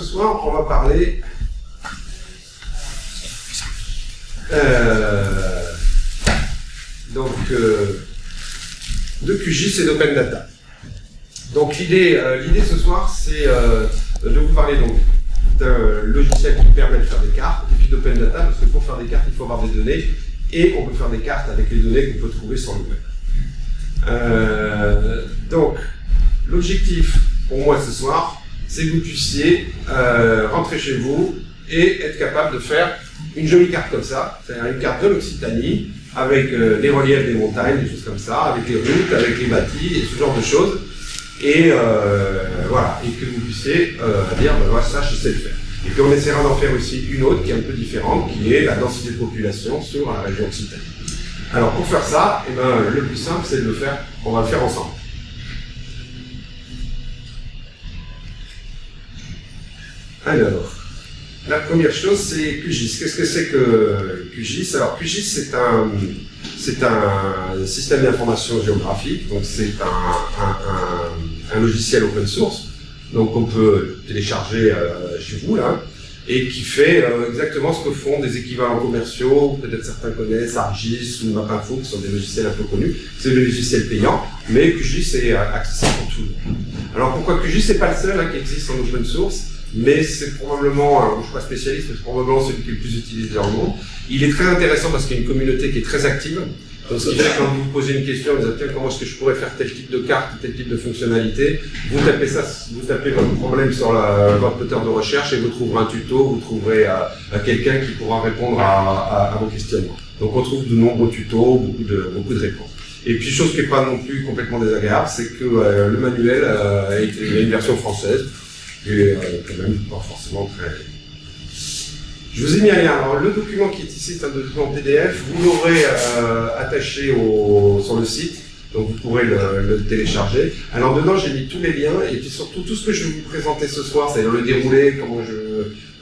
ce soir, on va parler de QGIS et d'Open Data. Donc l'idée ce soir, c'est de vous parler donc d'un logiciel qui permet de faire des cartes, et puis d'Open Data, parce que pour faire des cartes, il faut avoir des données, et on peut faire des cartes avec les données qu'on peut trouver sur le web. Donc, l'objectif pour moi ce soir, c'est que vous puissiez rentrer chez vous et être capable de faire une jolie carte comme ça, c'est-à-dire une carte de l'Occitanie, avec les reliefs des montagnes, des choses comme ça, avec les routes, avec les bâtis, et ce genre de choses. Et voilà, et que vous puissiez dire, ben voilà, ça je sais le faire. Et puis on essaiera d'en faire aussi une autre qui est un peu différente, qui est la densité de population sur la région Occitanie. Alors pour faire ça, eh ben, le plus simple c'est de le faire, on va le faire ensemble. Alors, la première chose c'est QGIS. Qu'est-ce que c'est que QGIS? Alors QGIS c'est un système d'information géographique, donc c'est un logiciel open source, donc on peut télécharger chez vous là, et qui fait exactement ce que font des équivalents commerciaux, peut-être certains connaissent, ArcGIS ou Mapinfo, qui sont des logiciels un peu connus. C'est des logiciels payants, mais QGIS est accessible pour tout le monde. Alors pourquoi QGIS? C'est pas le seul qui existe en open source, mais c'est probablement, je ne suis pas spécialiste, mais c'est probablement celui qui est le plus utilisé dans le monde. Il est très intéressant parce qu'il y a une communauté qui est très active. Donc, ce qui fait que quand vous vous posez une question, vous dites tiens, comment est-ce que je pourrais faire tel type de carte, tel type de fonctionnalité, vous tapez ça, vous tapez votre problème sur votre moteur de recherche et vous trouverez un tuto, vous trouverez quelqu'un qui pourra répondre à vos questionnements. Donc on trouve de nombreux tutos, beaucoup de réponses. Et puis chose qui n'est pas non plus complètement désagréable, c'est que le manuel il y a une version française, et quand même pas forcément très... Je vous ai mis un lien. Alors, le document qui est ici, c'est un document PDF. Vous l'aurez attaché sur le site, donc vous pourrez le télécharger. Alors, dedans, j'ai mis tous les liens et puis surtout tout ce que je vais vous présenter ce soir, c'est-à-dire le déroulé, comment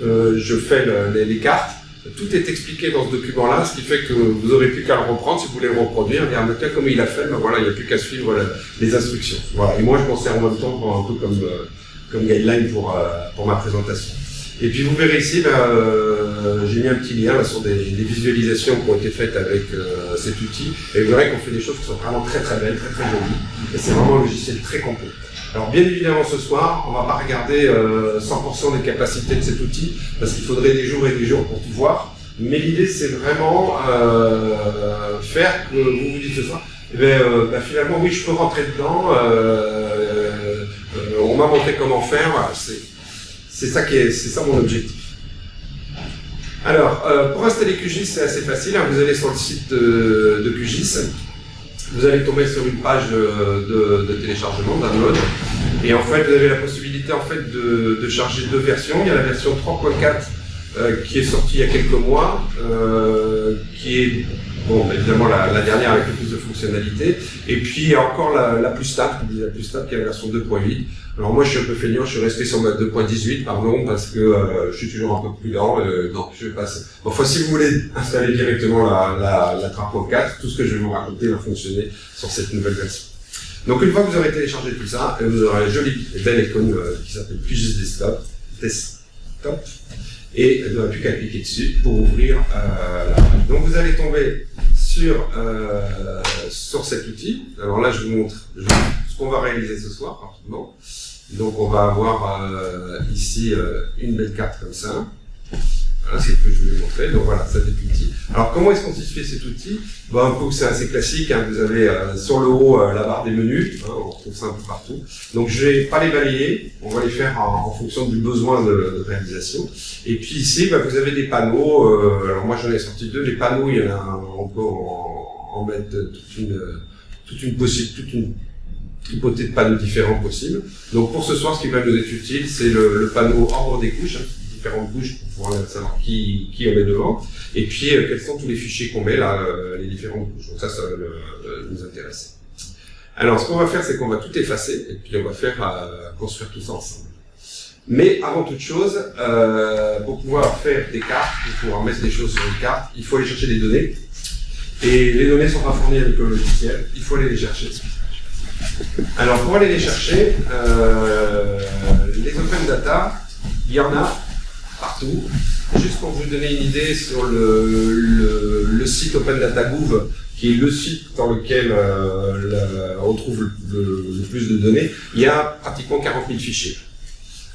je fais les cartes. Tout est expliqué dans ce document-là, ce qui fait que vous n'aurez plus qu'à le reprendre si vous voulez le reproduire. Dire, tiens, comme il a fait, ben voilà, il n'y a plus qu'à suivre les instructions. Voilà. Et moi, je m'en sers en même temps pour un peu comme guideline pour ma présentation. Et puis vous verrez ici, j'ai mis un petit lien là, sur des visualisations qui ont été faites avec cet outil. Et vous verrez qu'on fait des choses qui sont vraiment très très belles, très très jolies. Et c'est vraiment un logiciel très complet. Alors bien évidemment ce soir, on ne va pas regarder 100% des capacités de cet outil, parce qu'il faudrait des jours et des jours pour tout voir. Mais l'idée c'est vraiment faire que vous vous dites ce soir, finalement oui je peux rentrer dedans, on m'a montré comment faire, voilà, c'est ça mon objectif. Alors, pour installer QGIS, c'est assez facile. Hein. Vous allez sur le site de QGIS. Vous allez tomber sur une page de téléchargement, download. Et en fait, vous avez la possibilité de charger deux versions. Il y a la version 3.4 qui est sortie il y a quelques mois, qui est évidemment la dernière avec le plus de fonctionnalités. Et puis il y a encore la plus stable, qui est la version 2.8. Alors moi je suis un peu feignant, je suis resté sur ma 2.18 pardon, parce que je suis toujours un peu prudent, donc je passe. Enfin si vous voulez installer directement la 3.4, tout ce que je vais vous raconter va fonctionner sur cette nouvelle version. Donc une fois que vous aurez téléchargé tout ça, vous aurez la jolie et belle icône qui s'appelle QGIS Desktop. Et vous n'aurez plus qu'à cliquer dessus pour ouvrir la page. Donc vous allez tomber sur cet outil. Alors là je vous montre ce qu'on va réaliser ce soir rapidement. Donc on va avoir ici une belle carte comme ça. Voilà, c'est ce que je voulais montrer. Donc voilà, ça c'est l'outil. Alors comment est-ce qu'on constitué cet outil? Un peu c'est assez classique. Hein. Vous avez sur le haut la barre des menus. Hein, on retrouve ça un peu partout. Donc je vais pas les balayer. On va les faire en fonction du besoin de réalisation. Et puis ici, vous avez des panneaux. Alors moi j'en ai sorti deux. Les panneaux, il y en a. On peut en mettre toute une tripotée de panneaux différents possibles. Donc pour ce soir, ce qui va nous être utile, c'est le panneau ordre des couches, hein, différentes couches pour pouvoir savoir qui on met devant, et puis quels sont tous les fichiers qu'on met là, les différentes couches. Donc ça va nous intéresser. Alors ce qu'on va faire, c'est qu'on va tout effacer, et puis on va faire construire tout ça ensemble. Mais avant toute chose, pour pouvoir faire des cartes, pour pouvoir mettre des choses sur une carte, il faut aller chercher des données. Et les données ne sont pas fournies avec le logiciel, il faut aller les chercher. Alors pour aller les chercher, les open data, il y en a partout. Juste pour vous donner une idée sur le site OpenDataGouv, qui est le site dans lequel on trouve le plus de données, il y a pratiquement 40 000 fichiers.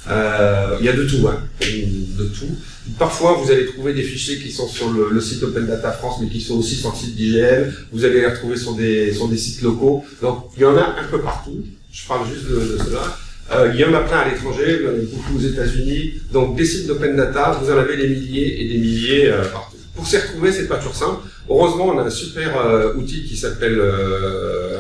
Il y a de tout, hein, de tout. Parfois, vous allez trouver des fichiers qui sont sur le site Open Data France, mais qui sont aussi sur le site d'IGN. Vous allez les retrouver sur des sites locaux. Donc, il y en a un peu partout. Je parle juste de cela. Il y en a plein à l'étranger, vous en avez beaucoup aux États-Unis. Donc, des sites d'Open Data, vous en avez des milliers et des milliers partout. Pour s'y retrouver, c'est pas toujours simple. Heureusement, on a un super outil qui s'appelle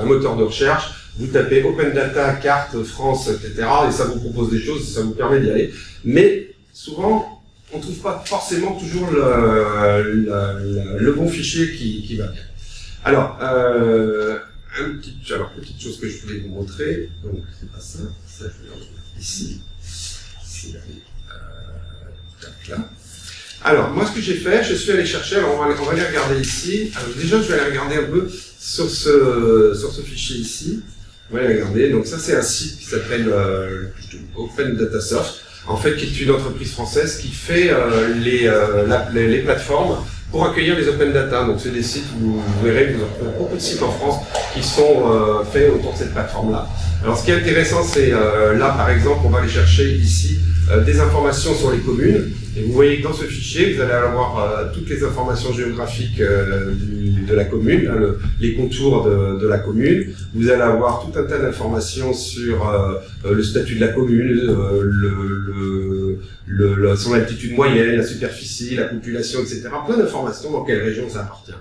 un moteur de recherche. Vous tapez Open Data, carte, France, etc. et ça vous propose des choses, ça vous permet d'y aller. Mais souvent, on ne trouve pas forcément toujours le bon fichier qui va bien. Alors, petite chose que je voulais vous montrer. Donc, c'est pas ça. Ça, je vais le retrouver ici. Là. Alors, moi, ce que j'ai fait, je suis allé chercher. Alors, on va les regarder ici. Alors, déjà, je vais aller regarder un peu sur ce fichier ici. On va les regarder. Donc, ça, c'est un site qui s'appelle Open Data Soft, en fait, qui est une entreprise française qui fait les plateformes pour accueillir les open data. Donc, c'est des sites où vous verrez, vous aurez beaucoup de sites en France qui sont faits autour de cette plateforme-là. Alors, ce qui est intéressant, c'est là, par exemple, on va aller chercher ici des informations sur les communes. Et vous voyez que dans ce fichier, vous allez avoir toutes les informations géographiques de la commune, là, les contours de la commune. Vous allez avoir tout un tas d'informations sur le statut de la commune, son altitude moyenne, la superficie, la population, etc. Plein d'informations dans quelle région ça appartient.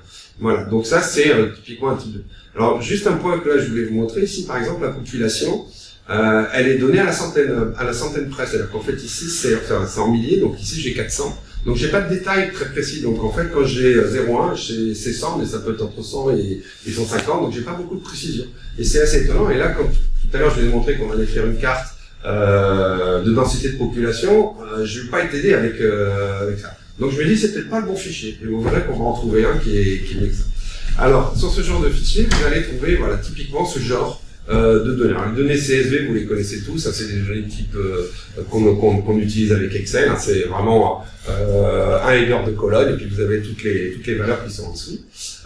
Voilà, donc ça c'est typiquement un type de... Alors juste un point que là je voulais vous montrer, ici par exemple la population, elle est donnée à la centaine près, c'est-à-dire qu'en fait ici c'est en milliers, donc ici j'ai 400, donc j'ai pas de détails très précis, donc en fait quand j'ai 0,1 c'est 100, mais ça peut être entre 100 et 150, donc j'ai pas beaucoup de précision, et c'est assez étonnant, et là comme tout à l'heure je vous ai montré qu'on allait faire une carte de densité de population, je n'ai pas été aidé avec ça. Donc je me dis c'est peut-être pas le bon fichier, et vous verrez qu'on va en trouver un qui est mieux que ça. Alors sur ce genre de fichier, vous allez trouver voilà, typiquement ce genre de données. Alors, les données CSV, vous les connaissez tous, ça c'est des données type qu'on utilise avec Excel, hein, c'est vraiment un header de colonne, et puis vous avez toutes les valeurs qui sont en dessous.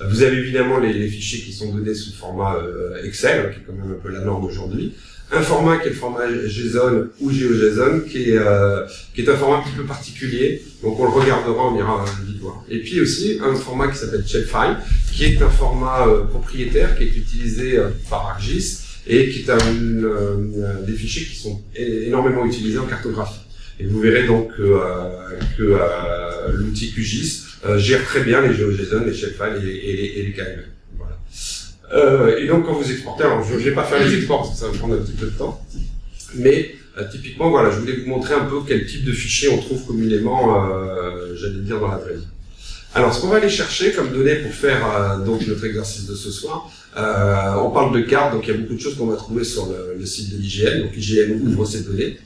Vous avez évidemment les fichiers qui sont donnés sous format Excel, hein, qui est quand même un peu la norme aujourd'hui. Un format qui est le format JSON ou GeoJSON, qui est un format un petit peu particulier, donc on le regardera, on ira vite voir. Et puis aussi un format qui s'appelle Shapefile, qui est un format propriétaire qui est utilisé par ArcGIS et qui est des fichiers qui sont énormément utilisés en cartographie. Et vous verrez donc que l'outil QGIS gère très bien les GeoJSON, les Shapefile et les KML. Et donc quand vous exportez, alors je ne vais pas faire les exports parce que ça va prendre un petit peu de temps, mais typiquement voilà, je voulais vous montrer un peu quel type de fichier on trouve communément, j'allais dire dans la vraie vie. Alors ce qu'on va aller chercher comme données pour faire donc notre exercice de ce soir, on parle de cartes, donc il y a beaucoup de choses qu'on va trouver sur le site de l'IGN, donc l'IGN ouvre ces données,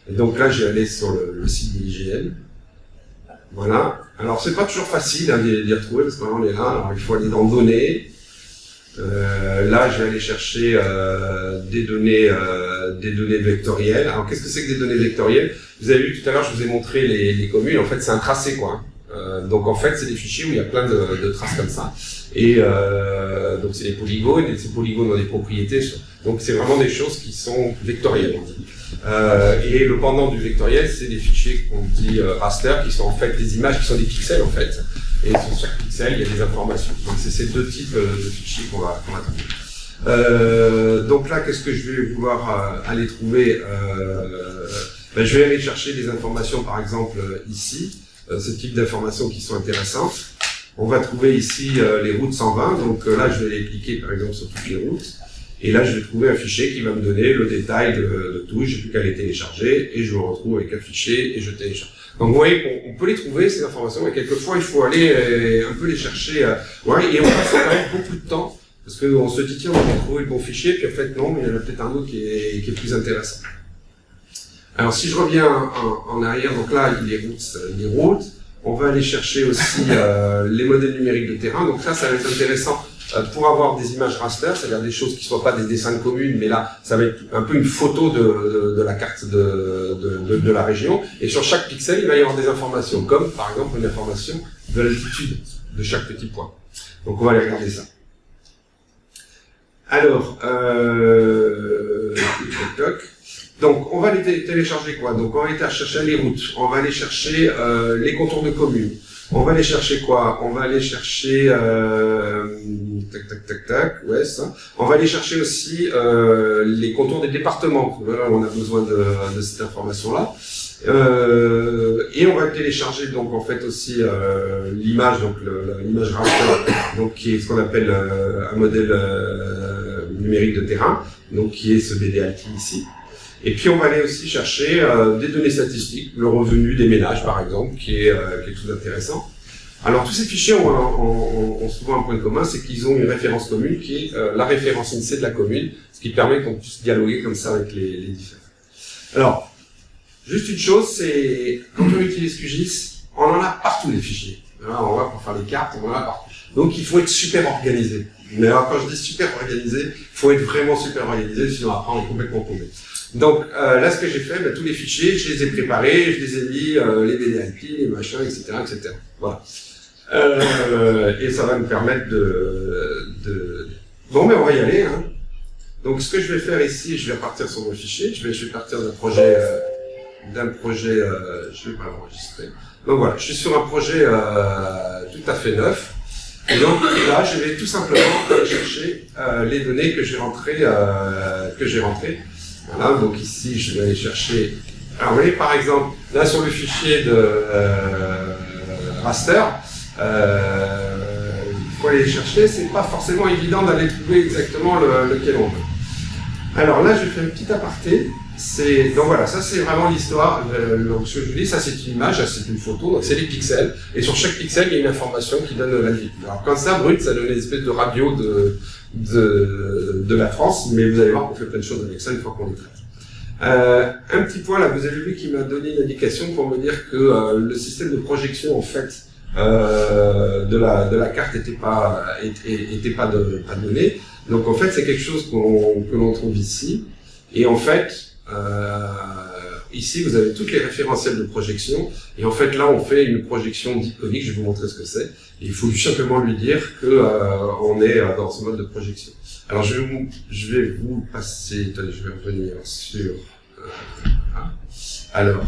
et donc là je vais aller sur le site de l'IGN. Voilà, alors c'est pas toujours facile hein, d'y retrouver parce qu'on est là, alors il faut aller dans données. Là, je vais aller chercher des données vectorielles. Alors, qu'est-ce que c'est que des données vectorielles? Vous avez vu tout à l'heure, je vous ai montré les communes. En fait, c'est un tracé, quoi. Donc, en fait, c'est des fichiers où il y a plein de traces comme ça. Et donc, c'est des polygones, et ces polygones ont des propriétés. Donc, c'est vraiment des choses qui sont vectorielles, on dit. Et le pendant du vectoriel, c'est des fichiers qu'on dit raster, qui sont en fait des images qui sont des pixels, en fait. Et sur chaque pixel, il y a des informations. Donc c'est ces deux types de fichiers qu'on va trouver. Donc là, qu'est-ce que je vais vouloir aller trouver je vais aller chercher des informations, par exemple, ici, ce type d'informations qui sont intéressantes. On va trouver ici les routes 120, donc là, je vais les cliquer, par exemple, sur toutes les routes. Et là, je vais trouver un fichier qui va me donner le détail de tout. J'ai plus qu'à les télécharger, et je me retrouve avec un fichier, et je télécharge. Donc vous voyez qu'on peut les trouver, ces informations, mais quelquefois il faut aller un peu les chercher, et on passe quand même beaucoup de temps, parce qu'on se dit tiens on va trouver le bon fichier, puis en fait non, mais il y en a peut-être un autre qui est plus intéressant. Alors si je reviens en arrière, donc là il y a les routes, on va aller chercher aussi les modèles numériques de terrain, donc là ça va être intéressant pour avoir des images raster, c'est-à-dire des choses qui ne soient pas des dessins de communes, mais là, ça va être un peu une photo de la carte de la région. Et sur chaque pixel, il va y avoir des informations, comme par exemple une information de l'altitude de chaque petit point. Donc on va aller regarder ça. Alors, donc on va aller télécharger quoi? Donc on va aller chercher les routes, on va aller chercher les contours de communes. On va aller chercher quoi? On va aller chercher ouais, ça. On va aller chercher aussi les contours des départements. Voilà, on a besoin de cette information-là. Et on va télécharger donc en fait aussi l'image, donc l'image raster, donc qui est ce qu'on appelle un modèle numérique de terrain, donc qui est ce BDLT ici. Et puis on va aller aussi chercher des données statistiques, le revenu des ménages par exemple, qui est quelque chose d'intéressant. Alors tous ces fichiers ont souvent un point commun, c'est qu'ils ont une référence commune qui est la référence INSEE de la commune, ce qui permet qu'on puisse dialoguer comme ça avec les différents. Alors, juste une chose, c'est quand on utilise QGIS, on en a partout les fichiers. Alors, on va pour faire les cartes, on en a partout. Donc il faut être super organisé. Mais alors quand je dis super organisé, il faut être vraiment super organisé, sinon après on est complètement tombé. Donc là, ce que j'ai fait, tous les fichiers, je les ai préparés, je les ai mis, les BDLP, les machins, etc., etc. Voilà. Et ça va me permettre Bon, mais on va y aller. Hein. Donc, ce que je vais faire ici, je vais partir sur mon fichier. Je vais partir d'un projet. Je vais pas l'enregistrer. Donc voilà, je suis sur un projet tout à fait neuf. Et donc là, je vais tout simplement aller chercher les données que j'ai rentrées. Voilà, donc ici, je vais aller chercher. Alors, vous voyez, par exemple, là sur le fichier de raster, il faut aller chercher. C'est pas forcément évident d'aller trouver exactement lequel on veut. Alors là, je fais un petit aparté. Donc voilà, ça c'est vraiment l'histoire. Donc ce que je vous dis, ça c'est une image, ça c'est une photo, donc c'est les pixels. Et sur chaque pixel, il y a une information qui donne l'altitude. Alors quand ça brut, ça donne une espèce de radio de la France, mais vous allez voir qu'on fait plein de choses avec ça une fois qu'on les traite. Un petit point là, vous avez vu qu'il m'a donné une indication pour me dire que le système de projection en fait de la carte n'était pas donné. Donc en fait, c'est quelque chose que l'on trouve ici. Et en fait, ici, vous avez toutes les référentiels de projection. Et en fait, là, on fait une projection dite conique. Je vais vous montrer ce que c'est. Et il faut simplement lui dire que on est dans ce mode de projection. Alors, je vais vous passer. Attendez, je vais revenir sur. Alors,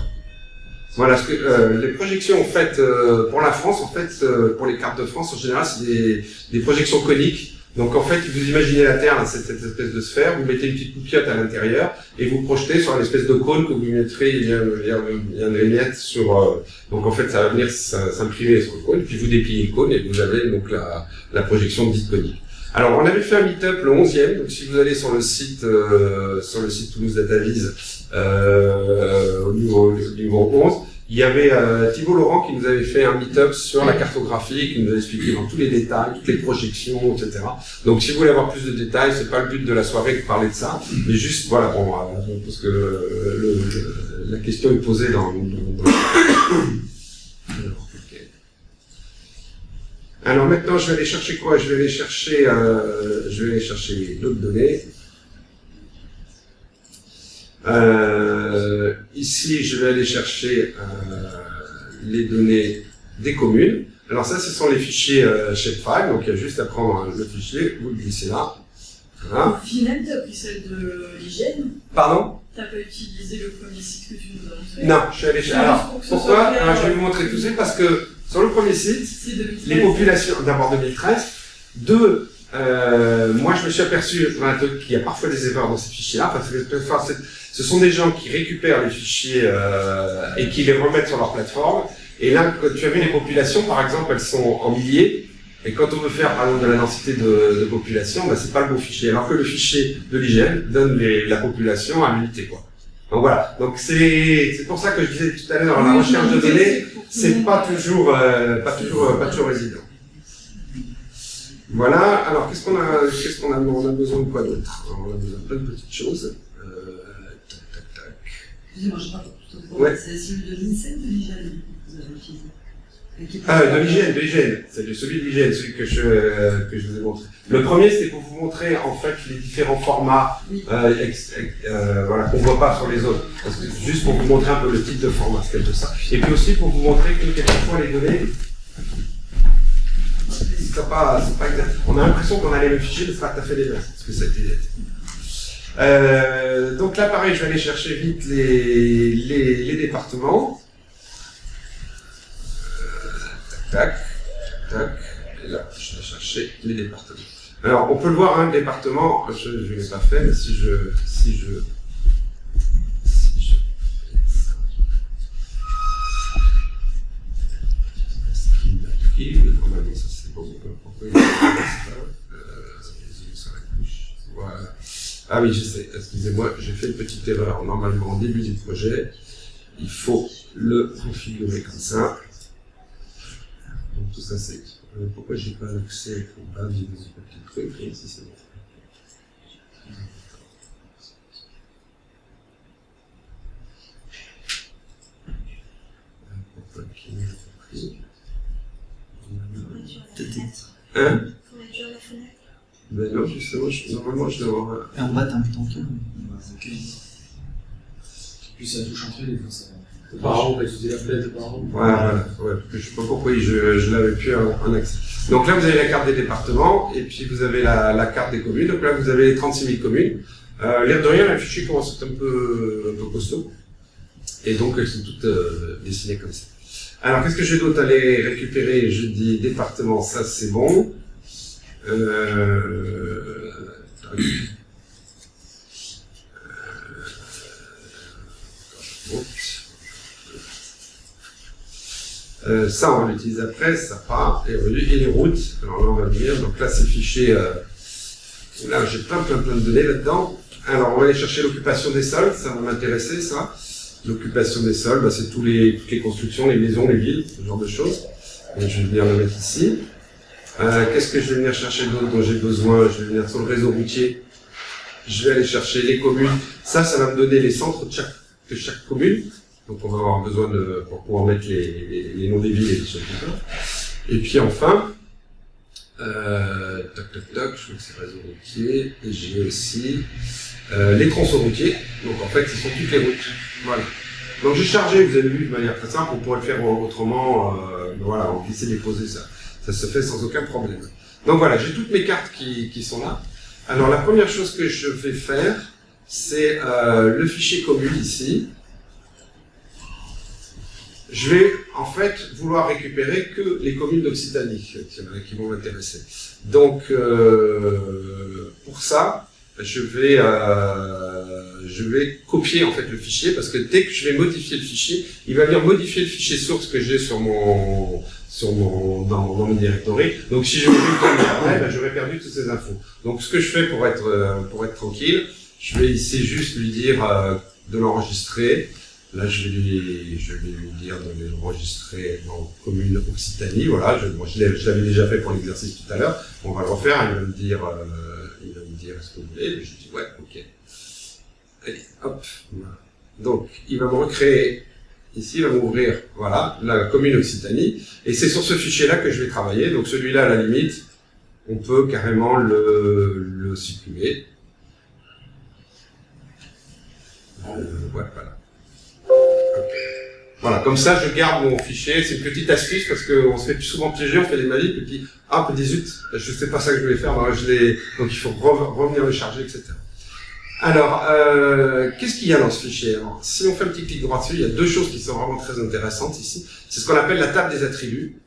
voilà, les projections en fait pour la France, en fait, pour les cartes de France, en général, c'est des projections coniques. Donc en fait, vous imaginez la Terre, là, cette espèce de sphère, vous mettez une petite coupiote à l'intérieur et vous projetez sur une espèce de cône que vous mettrez, il y a une vignette sur... donc en fait, ça va venir s'imprimer sur le cône, puis vous dépliez le cône et vous avez donc la projection dite conique. Alors, on avait fait un meet-up le 11e, donc si vous allez sur le site Toulouse Dataviz, au niveau 11, il y avait Thibault Laurent qui nous avait fait un meet-up sur la cartographie, qui nous a expliqué dans tous les détails, toutes les projections, etc. Donc si vous voulez avoir plus de détails, c'est pas le but de la soirée de parler de ça, mais juste, voilà, bon, parce que la question est posée dans... Alors maintenant, je vais aller chercher quoi? Je vais aller chercher d'autres données. Ici, je vais aller chercher les données des communes. Alors ça, ce sont les fichiers shapefile. Donc il y a juste à prendre le fichier, vous le glissez là. Voilà. Au final, tu as pris celle de l'hygiène. Pardon? Tu n'as pas utilisé le premier site que tu nous as montré? Non, je suis allé chercher. Alors, pourquoi? Alors, je vais vous montrer tout ça parce que sur le premier site, les populations, d'abord 2013, moi je me suis aperçu qu'il y a parfois des erreurs dans ces fichiers-là, parce que ce sont des gens qui récupèrent les fichiers et qui les remettent sur leur plateforme. Et là, quand tu as vu les populations, par exemple, elles sont en milliers. Et quand on veut faire, par exemple, de la densité de population, c'est pas le beau fichier. Alors que le fichier de l'hygiène donne la population à l'unité, quoi. Donc voilà. Donc c'est pour ça que je disais tout à l'heure, la recherche de données, c'est pas toujours évident. Voilà. Alors qu'est-ce qu'on a on a besoin de quoi d'autre? On a besoin de plein de petites choses. Excusez-moi, je ne sais pas tout à fait. Ouais. C'est celui de l'INSEE de l'hygiène que vous avez utilisé. De l'hygiène. C'est celui de l'hygiène, celui que je vous ai montré. Le premier, c'était pour vous montrer, en fait, les différents formats, voilà, qu'on voit pas sur les autres. Parce que, juste pour vous montrer un peu le type de format, c'est quelque ça. Et puis aussi pour vous montrer que quelquefois les données, c'est pas exact. On a l'impression qu'on a les mêmes fichiers, mais c'est pas tout à fait les mêmes. Parce que ça a été... donc là, pareil, je vais aller chercher vite les départements. Tac, tac, et là, je vais chercher les départements. Alors, on peut le voir, hein, le département, je ne l'ai pas fait, mais si je normalement, ça c'est bon, pourquoi il y a voilà. Ah oui, je sais, excusez-moi, j'ai fait une petite erreur. Normalement, au début du projet, il faut le configurer comme ça. Donc tout ça c'est... pourquoi j'ai pas accès au bas du petit truc, et ici c'est bon. Pourquoi qu'il n'y a pas pris? Hein? Ben non, justement, normalement je dois avoir... Et en bas t'as un bouton qui... Puis ça touche entre les fois ça... Par on va utiliser la flèche par an. Voilà, ouais, je ne sais pas pourquoi je l'avais plus en accès. Donc là, vous avez la carte des départements, et puis vous avez la carte des communes. Donc là, vous avez les 36 000 communes. L'air de rien, les fichiers commencent à être un peu costauds. Et donc, elles sont toutes dessinées comme ça. Alors, qu'est-ce que j'ai d'autre à aller récupérer? Je dis département, ça c'est bon. Ça, on va l'utiliser après, ça part, et les routes, alors là, on va venir, donc là, c'est le fichier, là, j'ai plein de données là-dedans. Alors, on va aller chercher l'occupation des sols, ça va m'intéresser, ça. L'occupation des sols, bah, c'est toutes les constructions, les maisons, les villes, ce genre de choses. Et je vais venir le mettre ici. Qu'est-ce que je vais venir chercher d'autre dont j'ai besoin? Je vais venir sur le réseau routier. Je vais aller chercher les communes. Ça va me donner les centres de chaque commune. Donc on va avoir besoin pour pouvoir mettre les noms des villes et des choses comme ça. Et puis enfin, je crois que c'est réseau routier, et j'ai aussi les tronçons routiers. Donc en fait, ce sont toutes les routes. Voilà. Donc j'ai chargé, vous avez vu de manière très simple, on pourrait le faire autrement, voilà, on glisser déposer ça. Ça se fait sans aucun problème. Donc voilà, j'ai toutes mes cartes qui sont là. Alors la première chose que je vais faire, c'est le fichier commune ici. Je vais en fait vouloir récupérer que les communes d'Occitanie qui vont m'intéresser. Donc pour ça, je vais copier en fait le fichier, parce que dès que je vais modifier le fichier, il va venir modifier le fichier source que j'ai dans mon directory. Donc si je veux le tourner après, ben, j'aurais perdu toutes ces infos. Donc ce que je fais pour être tranquille, je vais ici juste lui dire de l'enregistrer. Là, je vais lui dire de l'enregistrer dans commune Occitanie. Voilà, je l'avais déjà fait pour l'exercice tout à l'heure. On va le refaire. Il va me dire est-ce que vous voulez. Je dis ouais, ok. Allez, hop. Voilà. Donc, il va me recréer. Ici, il va m'ouvrir, voilà, la commune Occitanie. Et c'est sur ce fichier-là que je vais travailler. Donc, celui-là, à la limite, on peut carrément le supprimer. Ouais, voilà. Voilà, comme ça je garde mon fichier, c'est une petite astuce parce qu'on se fait plus souvent piéger, on fait des manips et puis, ah, petit zut, je sais pas ça que je voulais faire, donc il faut revenir le charger, etc. Alors, qu'est-ce qu'il y a dans ce fichier? Alors, si on fait un petit clic droit dessus, il y a deux choses qui sont vraiment très intéressantes ici. C'est ce qu'on appelle la table des attributs.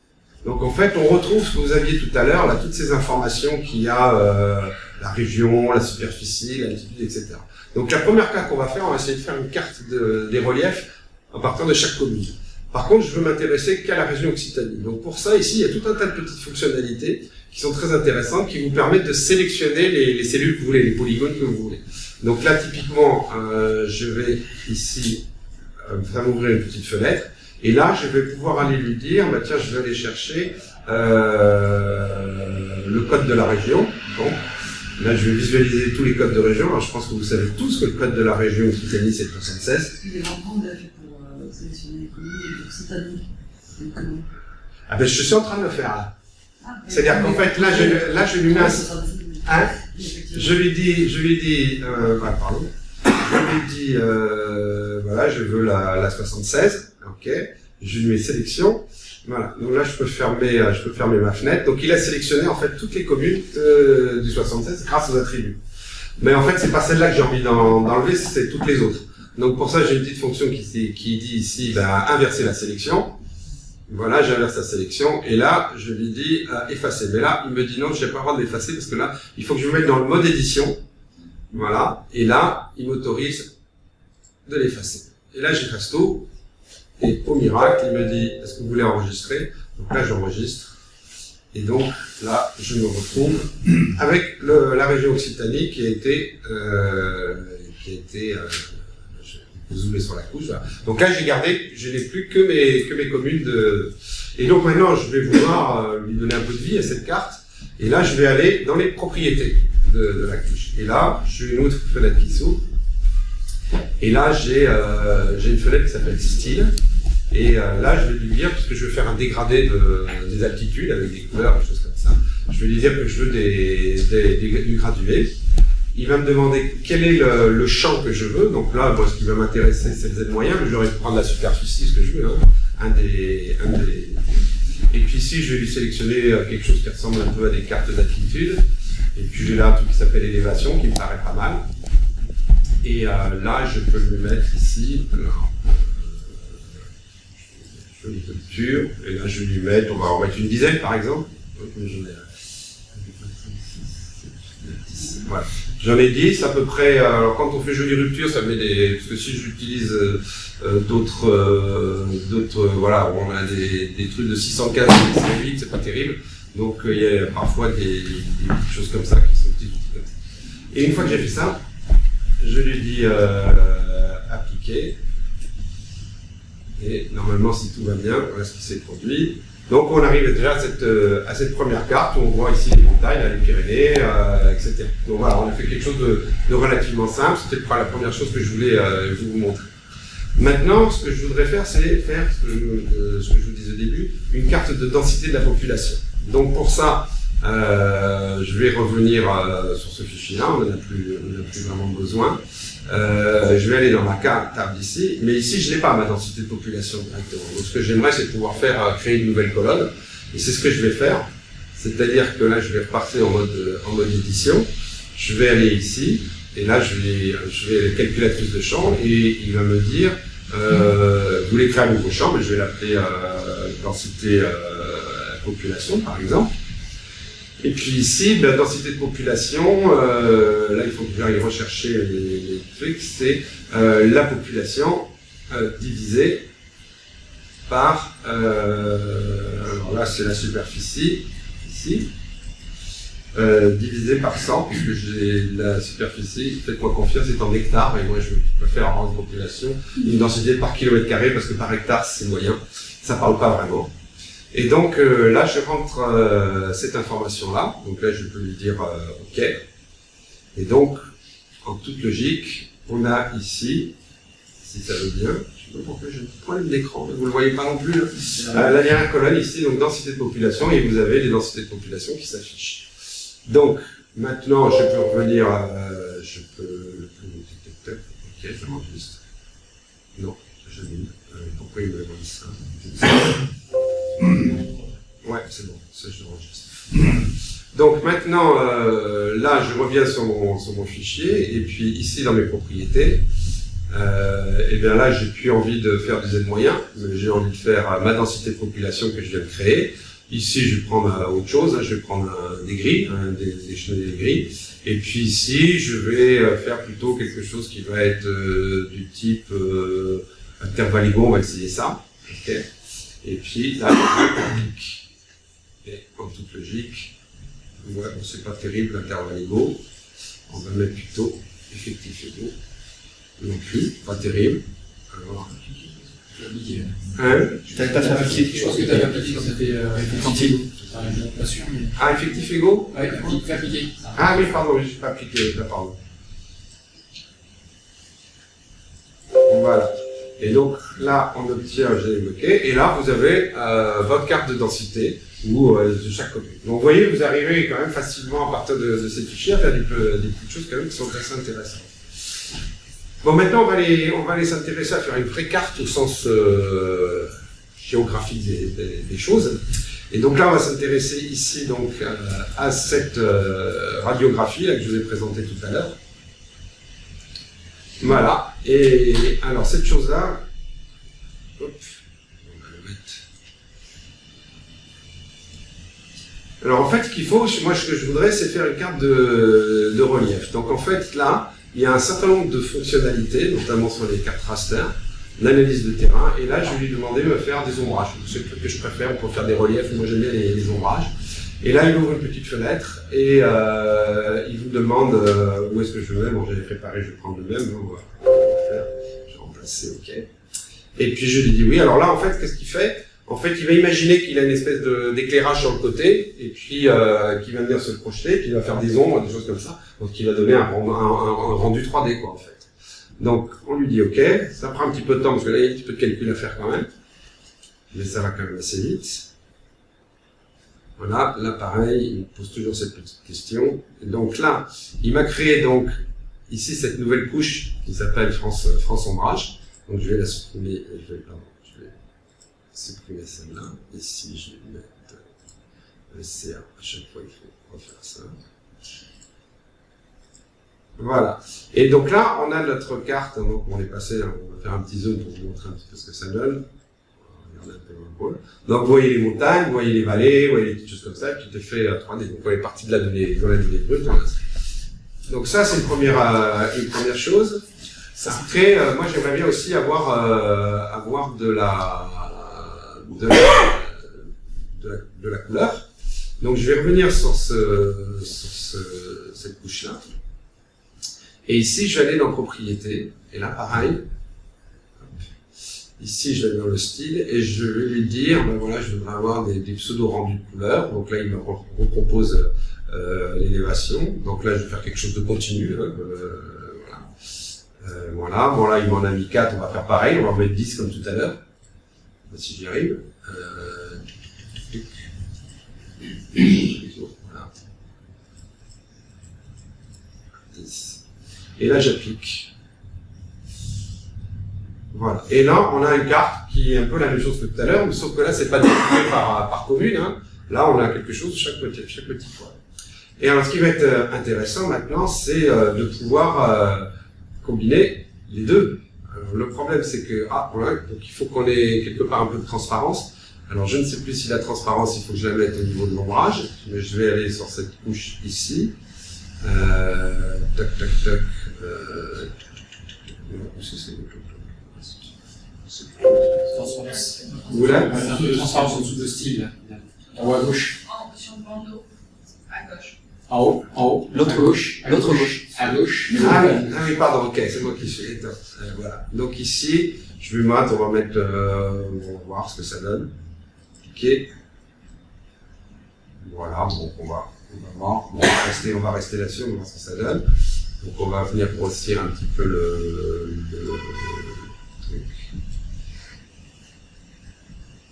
Donc en fait, on retrouve ce que vous aviez tout à l'heure, là, toutes ces informations qu'il y a, la région, la superficie, l'altitude, etc. Donc la première carte qu'on va faire, on va essayer de faire une carte des reliefs à partir de chaque commune. Par contre, je veux m'intéresser qu'à la région Occitanie. Donc pour ça, ici, il y a tout un tas de petites fonctionnalités qui sont très intéressantes, qui vous permettent de sélectionner les cellules que vous voulez, les polygones que vous voulez. Donc là, typiquement, je vais ici faire m'ouvrir une petite fenêtre, et là, je vais pouvoir aller lui dire, bah tiens, je vais aller chercher le code de la région. Bon. Là, je vais visualiser tous les codes de région. Alors, je pense que vous savez tous que le code de la région Occitanie, c'est le 76. Il est vraiment fait pour sélectionner les communes d'Occitanie. Ah ben, je suis en train de le faire là. C'est-à-dire qu'en fait, là, je lui mets un... Hein, je lui dis, pardon. Je lui dis, voilà, je veux la 76, ok. Je lui mets sélection. Voilà. Donc là, je peux fermer ma fenêtre. Donc il a sélectionné en fait toutes les communes du 76 grâce aux attributs. Mais en fait, c'est pas celle-là que j'ai envie d'enlever, c'est toutes les autres. Donc pour ça, j'ai une petite fonction qui dit ici, inverser la sélection. Voilà, j'inverse la sélection, et là, je lui dis effacer. Mais là, il me dit non, je n'ai pas le droit de l'effacer, parce que là, il faut que je me mette dans le mode édition. Voilà, et là, il m'autorise de l'effacer. Et là, j'efface tout, et au miracle, il me dit, est-ce que vous voulez enregistrer? Donc là, j'enregistre. Et donc, là, je me retrouve avec la région Occitanie qui a été zoomé sur la couche. Voilà. Donc là, je n'ai plus que mes communes de... Et donc maintenant, je vais vouloir lui donner un peu de vie à cette carte. Et là, je vais aller dans les propriétés de la couche. Et là, j'ai une autre fenêtre qui s'ouvre. Et là, j'ai une fenêtre qui s'appelle Style. Et là, je vais lui dire, puisque je vais faire un dégradé des altitudes avec des couleurs, des choses comme ça, je vais lui dire que je veux du gradué. Il va me demander quel est le champ que je veux. Donc là, moi, ce qui va m'intéresser, c'est le Z moyen, mais j'aurais pu prendre la superficie, ce que je veux. Hein. Et puis ici, je vais lui sélectionner quelque chose qui ressemble un peu à des cartes d'altitude. Et puis j'ai là un truc qui s'appelle élévation, qui me paraît pas mal. Et là, je peux lui mettre ici... jolie culture, et là je vais lui mettre, on va en mettre une dizaine par exemple. Voilà. J'en ai 10 à peu près. Alors quand on fait jolie rupture, ça met des. Parce que si j'utilise d'autres. Voilà, on a des trucs de 615 et 8, c'est pas terrible. Donc il y a parfois des choses comme ça qui sont petites. Et une fois que j'ai fait ça, je lui dis appliquer. Et normalement, si tout va bien, voilà ce qui s'est produit. Donc on arrive déjà à cette première carte où on voit ici les montagnes, les Pyrénées, etc. Donc voilà, on a fait quelque chose de relativement simple. C'était la première chose que je voulais vous montrer. Maintenant, ce que je voudrais faire, c'est faire ce que je vous disais au début, une carte de densité de la population. Donc pour ça, je vais revenir sur ce fichier-là, on n'en a plus vraiment besoin. Je vais aller dans ma table d'ici, mais ici je n'ai pas ma densité de population directement. Donc ce que j'aimerais, c'est pouvoir créer une nouvelle colonne, et c'est ce que je vais faire. C'est-à-dire que là, je vais repartir en mode édition. Je vais aller ici, et là, je vais calculatrice de champ, et il va me dire, vous voulez créer un nouveau champ, mais je vais l'appeler densité population, par exemple. Et puis ici, densité de population, là il faut que j'aille rechercher les trucs, c'est la population divisée par, alors là c'est la superficie, ici, divisé par 100, puisque j'ai la superficie, faites-moi confiance, c'est en hectares, et moi je préfère avoir une population, une densité par kilomètre carré, parce que par hectare c'est moyen, ça parle pas vraiment. Et donc là, je rentre cette information-là. Donc là, je peux lui dire OK. Et donc, en toute logique, on a ici, si ça veut bien, je ne sais pas pourquoi j'ai un petit problème d'écran, vous ne le voyez pas non plus. La dernière colonne ici, donc densité de population, et vous avez les densités de population qui s'affichent. Donc, maintenant, je peux revenir, OK, ça m'enregistre. Non, j'annule. Pourquoi il me demande ça? Ouais, c'est bon, ça je l'enregistre. Donc maintenant, là, je reviens sur mon fichier, et puis ici dans mes propriétés, et bien là, j'ai plus envie de faire du Z moyen, mais j'ai envie de faire ma densité de population que je viens de créer. Ici, je vais prendre autre chose, je vais prendre des grilles, des chenilles des grilles, et puis ici, je vais faire plutôt quelque chose qui va être du type intervalle égaux, on va essayer ça. Okay. Et puis là, je clique. Et en toute logique, ouais, bon, c'est pas terrible l'intervalle égaux. On va mettre plutôt effectif égaux. Non plus, pas terrible. Alors. Hein? Tu t'avais pas fait appliquer, je pense que tu avais appliqué quand tu fait effectif. Pas sûr, mais. Ah, effectif égaux? Ouais, fait appliquer. Ah oui, pardon, je n'ai pas appliqué, là, pardon. Voilà. Et donc là, on obtient, j'ai évoqué, et là, vous avez votre carte de densité ou de chaque côté. Donc vous voyez, vous arrivez quand même facilement à partir de ces fichiers à faire des petites choses quand même qui sont assez intéressantes. Bon, maintenant, on va aller s'intéresser à faire une vraie carte au sens géographique des choses. Et donc là, on va s'intéresser ici donc à cette radiographie là, que je vous ai présentée tout à l'heure. Voilà. Et alors, cette chose-là, hop, on va le mettre. Alors, en fait, ce qu'il faut, moi, ce que je voudrais, c'est faire une carte de relief. Donc, en fait, là, il y a un certain nombre de fonctionnalités, notamment sur les cartes raster, l'analyse de terrain, et là, je vais lui demander de me faire des ombrages. C'est le truc que je préfère, on peut faire des reliefs, moi j'aime bien les ombrages. Et là, il ouvre une petite fenêtre, et il vous demande où est-ce que je vais. Bon, j'avais préparé, je vais prendre le même, on va faire. Je vais remplacer, ok. Et puis je lui dis oui, alors là, en fait, qu'est-ce qu'il fait? En fait, il va imaginer qu'il a une espèce d'éclairage sur le côté, et puis qu'il va venir se projeter, puis il va faire des ombres, des choses comme ça. Donc il va donner un rendu 3D, quoi, en fait. Donc, on lui dit OK, ça prend un petit peu de temps, parce que là, il y a un petit peu de calcul à faire quand même. Mais ça va quand même assez vite. Voilà, là, pareil, il me pose toujours cette petite question. Et donc là, il m'a créé, donc, ici, cette nouvelle couche qui s'appelle France Ombrage. Donc, je vais la supprimer, je vais supprimer celle-là. Ici, je vais mettre le CA. À chaque fois, il faut refaire ça. Voilà. Et donc là, on a notre carte, donc on est passé, on va faire un petit zoom pour vous montrer un petit peu ce que ça donne. Regardez un peu le rôle. Donc vous voyez les montagnes, vous voyez les vallées, vous voyez les petites choses comme ça, qui te fait 3D. Donc vous voyez partie de la donnée brute. Donc ça, c'est une première chose. Ça crée, moi j'aimerais bien aussi avoir de la couleur. Donc je vais revenir sur cette couche-là. Et ici, je vais aller dans Propriétés, et là, pareil. Ici, je vais aller dans le style, et je vais lui dire, ben voilà, je voudrais avoir des pseudo-rendus de couleurs. Donc là, il me recompose l'élévation. Donc là, je vais faire quelque chose de continu. Voilà. Bon, là, il m'en a mis 4, on va faire pareil, on va en mettre 10 comme tout à l'heure. Si j'y arrive. Voilà. 10. Et là, j'applique. Voilà. Et là, on a une carte qui est un peu la même chose que tout à l'heure, sauf que là, c'est pas découpé par commune. Hein. Là, on a quelque chose de chaque petit point. Et alors, ce qui va être intéressant maintenant, c'est de pouvoir combiner les deux. Alors, le problème, c'est que, voilà, donc il faut qu'on ait quelque part un peu de transparence. Alors, je ne sais plus si la transparence, il faut que je la mette au niveau de l'ombrage, mais je vais aller sur cette couche ici. Tac, tac, tac. Vous là un peu de transparence en dessous de style. En haut à gauche. Sur le bandeau, à gauche. En haut. L'autre gauche. L'autre gauche. À gauche. Ah oui, pardon, ok, c'est moi qui suis. Voilà. Donc ici, je vais mettre, on va voir ce que ça donne. Cliquez. Voilà, bon, on va voir. Bon, on va rester là-dessus, on va voir ce que ça donne. Donc on va venir grossir un petit peu le truc.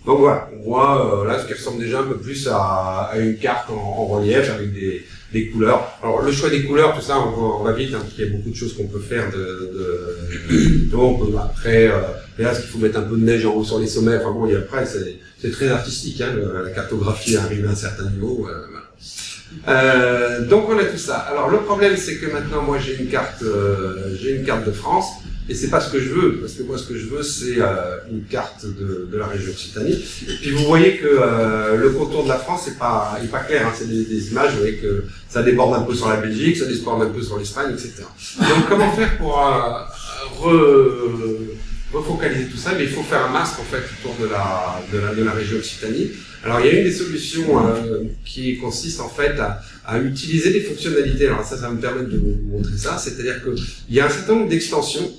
Donc voilà, on voit là ce qui ressemble déjà un peu plus à une carte en relief avec des couleurs. Alors le choix des couleurs, tout ça, on va vite, hein, parce qu'il y a beaucoup de choses qu'on peut faire donc après, et là, ce qu'il faut mettre un peu de neige en haut sur les sommets, enfin bon, et après, c'est très artistique, hein, la cartographie arrive à un certain niveau, voilà. Donc on a tout ça. Alors le problème, c'est que maintenant, moi, j'ai une carte de France, et c'est pas ce que je veux, parce que moi, ce que je veux, c'est une carte de la région Occitanie. Et puis vous voyez que le contour de la France n'est pas clair, hein, c'est des images, vous voyez que ça déborde un peu sur la Belgique, ça déborde un peu sur l'Espagne, etc. Donc comment faire pour refocaliser tout ça? Mais il faut faire un masque en fait autour de la région Occitanie. Alors il y a une des solutions qui consiste en fait à utiliser des fonctionnalités. Alors ça va me permettre de vous montrer ça. C'est-à-dire qu'il y a un certain nombre d'extensions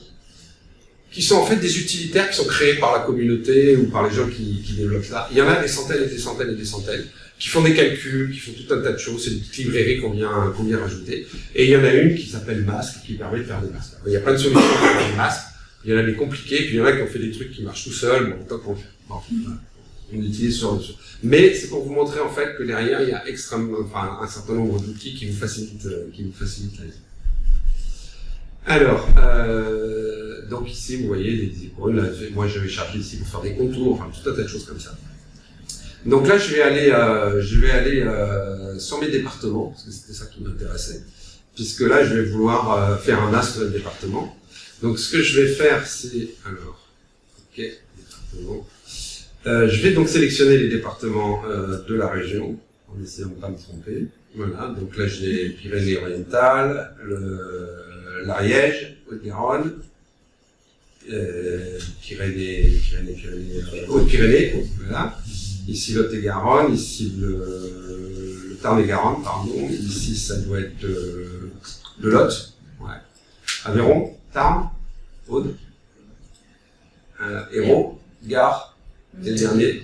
qui sont en fait des utilitaires qui sont créés par la communauté ou par les gens qui développent ça. Il y en a des centaines et des centaines et des centaines qui font des calculs, qui font tout un tas de choses. C'est des petites librairies qu'on vient rajouter. Et il y en a une qui s'appelle Masque qui permet de faire des masques. Alors, il y a plein de solutions pour faire des masques. Il y en a des compliqués, puis il y en a qui ont fait des trucs qui marchent tout seuls, bon, tant qu'on on utilise sur. Mais c'est pour vous montrer en fait que derrière il y a un certain nombre d'outils qui vous facilitent la vie. Alors, donc ici vous voyez des icônes, là, moi je vais charger ici pour faire des contours, enfin tout un tas de choses comme ça. Donc là je vais aller sur mes départements, parce que c'était ça qui m'intéressait, puisque là je vais vouloir faire un masque de département. Donc ce que je vais faire c'est, alors, ok, département. Je vais donc sélectionner les départements de la région, en essayant de ne pas me tromper. Voilà, donc là j'ai Pyrénées-Orientales, l'Ariège, Haute-Garonne, Haute-Pyrénées, voilà. Ici Lot-et-Garonne, ici le Tarn-et-Garonne, pardon. Ici ça doit être le Lot, ouais. Aveyron, Tarn, Aude, Hérault, Gard. Et le dernier.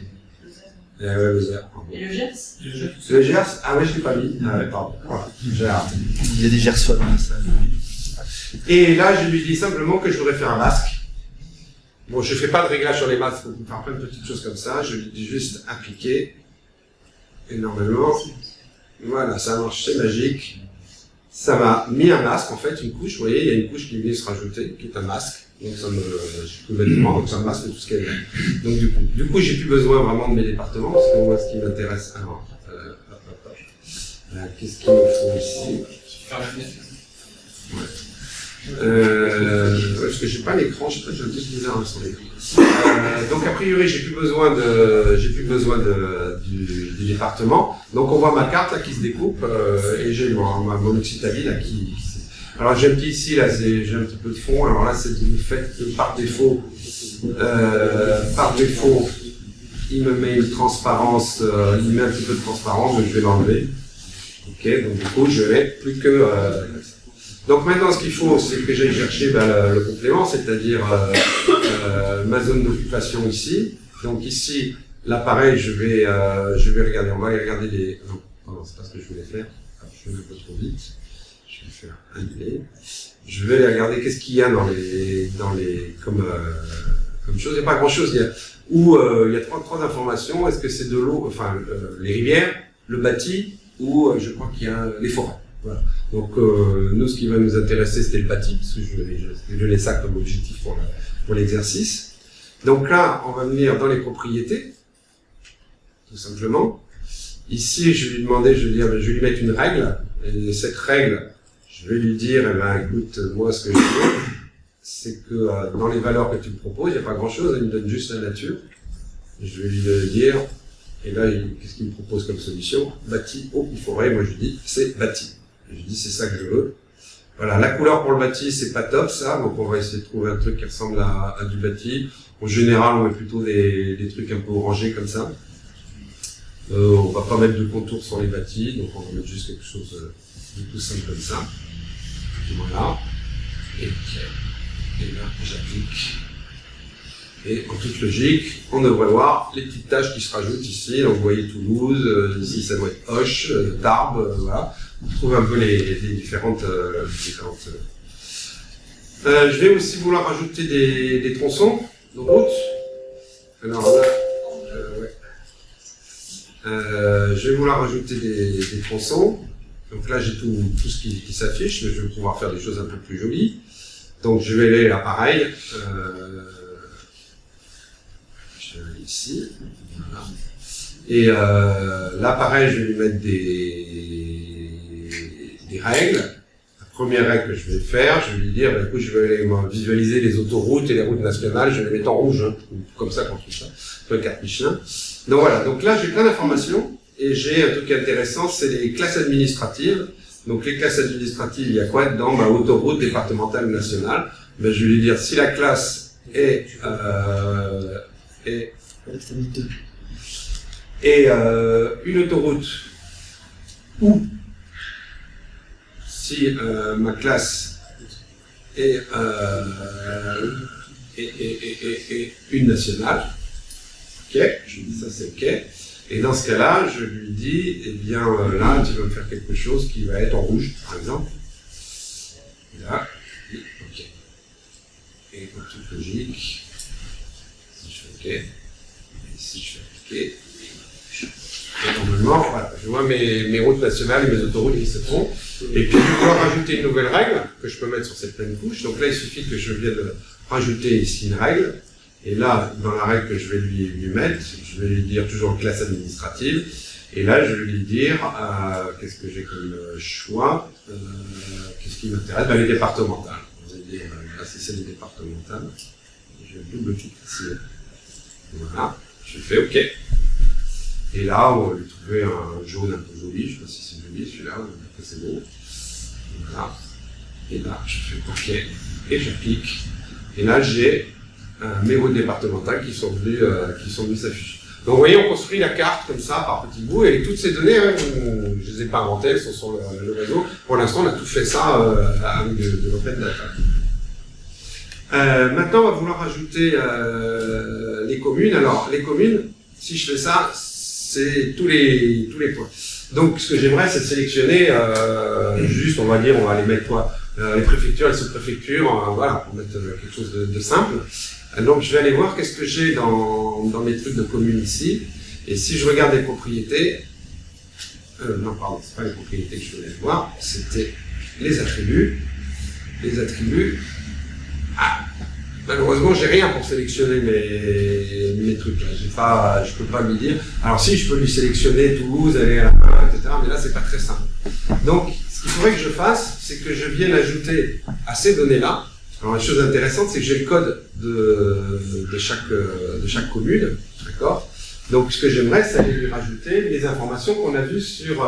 Le Gers. Et le Gers? Le Gers, ah ouais, je l'ai pas mis. Ah ouais, pardon. Voilà, j'ai raté. Il y a des Gersois dans la salle. Et là, je lui dis simplement que je voudrais faire un masque. Bon, je fais pas de réglage sur les masques, donc on faire plein de petites choses comme ça. Je lui dis juste appliquer. Et normalement, voilà, ça marche, c'est magique. Ça m'a mis un masque, en fait, une couche. Vous voyez, il y a une couche qui vient se rajouter, qui est un masque. Donc ça donc ça masque tout ce qu'il y a. Donc du coup, j'ai plus besoin vraiment de mes départements, parce que moi, ce qui m'intéresse, alors, qu'est-ce qu'il me faut ici? Faire la fenêtre. Ouais, parce que j'ai pas l'écran, je sais pas, j'ai un truc bizarre sur l'écran. Donc a priori, j'ai plus besoin du département. Donc on voit ma carte là qui se découpe, et j'ai mon Occitanie là qui alors j'ai un petit ici, là, j'ai un petit peu de fond. Alors là, c'est du fait que par défaut, il me met une transparence, il met un petit peu de transparence, donc je vais l'enlever. Ok, donc du coup, je n'ai plus que. Donc maintenant, ce qu'il faut, c'est que j'aille chercher le complément, c'est-à-dire ma zone d'occupation ici. Donc ici, là, pareil, je vais regarder. On va aller regarder les. Non, pardon, c'est pas ce que je voulais faire. Je vais un peu trop vite. Je vais faire annuler. Je vais aller regarder qu'est-ce qu'il y a dans les comme chose. Il n'y a pas grand chose. Il y a trois informations. Est-ce que c'est de l'eau, enfin les rivières, le bâti, ou je crois qu'il y a les forêts. Voilà. Donc nous, ce qui va nous intéresser, c'était le bâti, parce que je donné ça comme objectif pour l'exercice. Donc là, on va venir dans les propriétés, tout simplement. Ici, je vais lui demander, je vais lui mettre une règle, et cette règle, je vais lui dire, eh ben, écoute, moi, ce que je veux, c'est que dans les valeurs que tu me proposes, il n'y a pas grand-chose, il me donne juste la nature. Je vais lui dire, et là, qu'est-ce qu'il me propose comme solution? Bâti, eau ou forêt, moi je lui dis, c'est bâti. Je lui dis, c'est ça que je veux. Voilà, la couleur pour le bâti, c'est pas top, ça, donc on va essayer de trouver un truc qui ressemble à du bâti. En général, on met plutôt des trucs un peu orangés comme ça. On va pas mettre de contour sur les bâtis, donc on va mettre juste quelque chose de tout simple comme ça. Voilà. Et là, j'applique. Et en toute logique, on devrait voir les petites tâches qui se rajoutent ici. Donc vous voyez Toulouse, ici ça doit être Hoche, Tarbes, voilà. On trouve un peu les différentes. Je vais aussi vouloir rajouter des tronçons de route. Alors là, je vais vouloir rajouter des tronçons. Donc là, j'ai tout ce qui s'affiche, mais je vais pouvoir faire des choses un peu plus jolies. Donc je vais aller là, pareil. Je vais aller ici. Voilà. Et là, pareil, je vais lui mettre des règles. La première règle que je vais faire, je vais lui dire, écoute, je vais aller visualiser les autoroutes et les routes nationales, je vais les mettre en rouge, hein, comme ça, quand tout ça, sur le carte Michelin. Donc voilà, donc là, j'ai plein d'informations. Et j'ai un truc intéressant, c'est les classes administratives. Donc les classes administratives, il y a quoi dedans? Autoroute, départementale, nationale. Je vais lui dire si la classe est une autoroute, ou si ma classe est une nationale. Ok, je lui dis ça c'est ok. Et dans ce cas-là, je lui dis, eh bien là, tu vas me faire quelque chose qui va être en rouge, par exemple. Et là, ok. Et pour toute logique, si je fais OK, et si je fais OK, et normalement, voilà, je vois mes routes nationales et mes autoroutes qui se font. Et puis, je vais pouvoir rajouter une nouvelle règle que je peux mettre sur cette pleine couche. Donc là, il suffit que je vienne rajouter ici une règle. Et là, dans la règle que je vais lui mettre, je vais lui dire toujours classe administrative. Et là, je vais lui dire, qu'est-ce que j'ai comme choix, qu'est-ce qui m'intéresse, les départementales. Je vais dire, là, si c'est les départementales, je double-clique ici. Voilà, je fais OK. Et là, on va lui trouver un jaune un peu joli, je ne sais pas si c'est joli celui-là, mais c'est beau. Voilà. Et là, je fais OK. Et j'applique. Et là, j'ai mes routes départementales qui sont venues s'afficher. Donc vous voyez, on construit la carte comme ça, par petits bouts, et toutes ces données, hein, je ne les ai pas inventées, elles sont sur le réseau. Pour l'instant, on a tout fait ça avec de l'open data. Maintenant, on va vouloir rajouter les communes. Alors, les communes, si je fais ça, c'est tous les points. Donc, ce que j'aimerais, c'est sélectionner juste, on va dire, on va aller mettre quoi, les préfectures, les sous-préfectures, voilà, pour mettre quelque chose de simple. Donc, je vais aller voir qu'est-ce que j'ai dans mes trucs de communes ici. Et si je regarde les propriétés, non, pardon, c'est pas les propriétés que je voulais voir, c'était les attributs. Les attributs. Ah, malheureusement, j'ai rien pour sélectionner mes trucs. Là. Je peux pas lui dire. Alors, si, je peux lui sélectionner Toulouse, aller à, etc. Mais là, c'est pas très simple. Donc, ce qu'il faudrait que je fasse, c'est que je vienne ajouter à ces données-là. Alors, la chose intéressante, c'est que j'ai le code de chaque commune, d'accord? Donc, ce que j'aimerais, c'est aller lui rajouter les informations qu'on a vues sur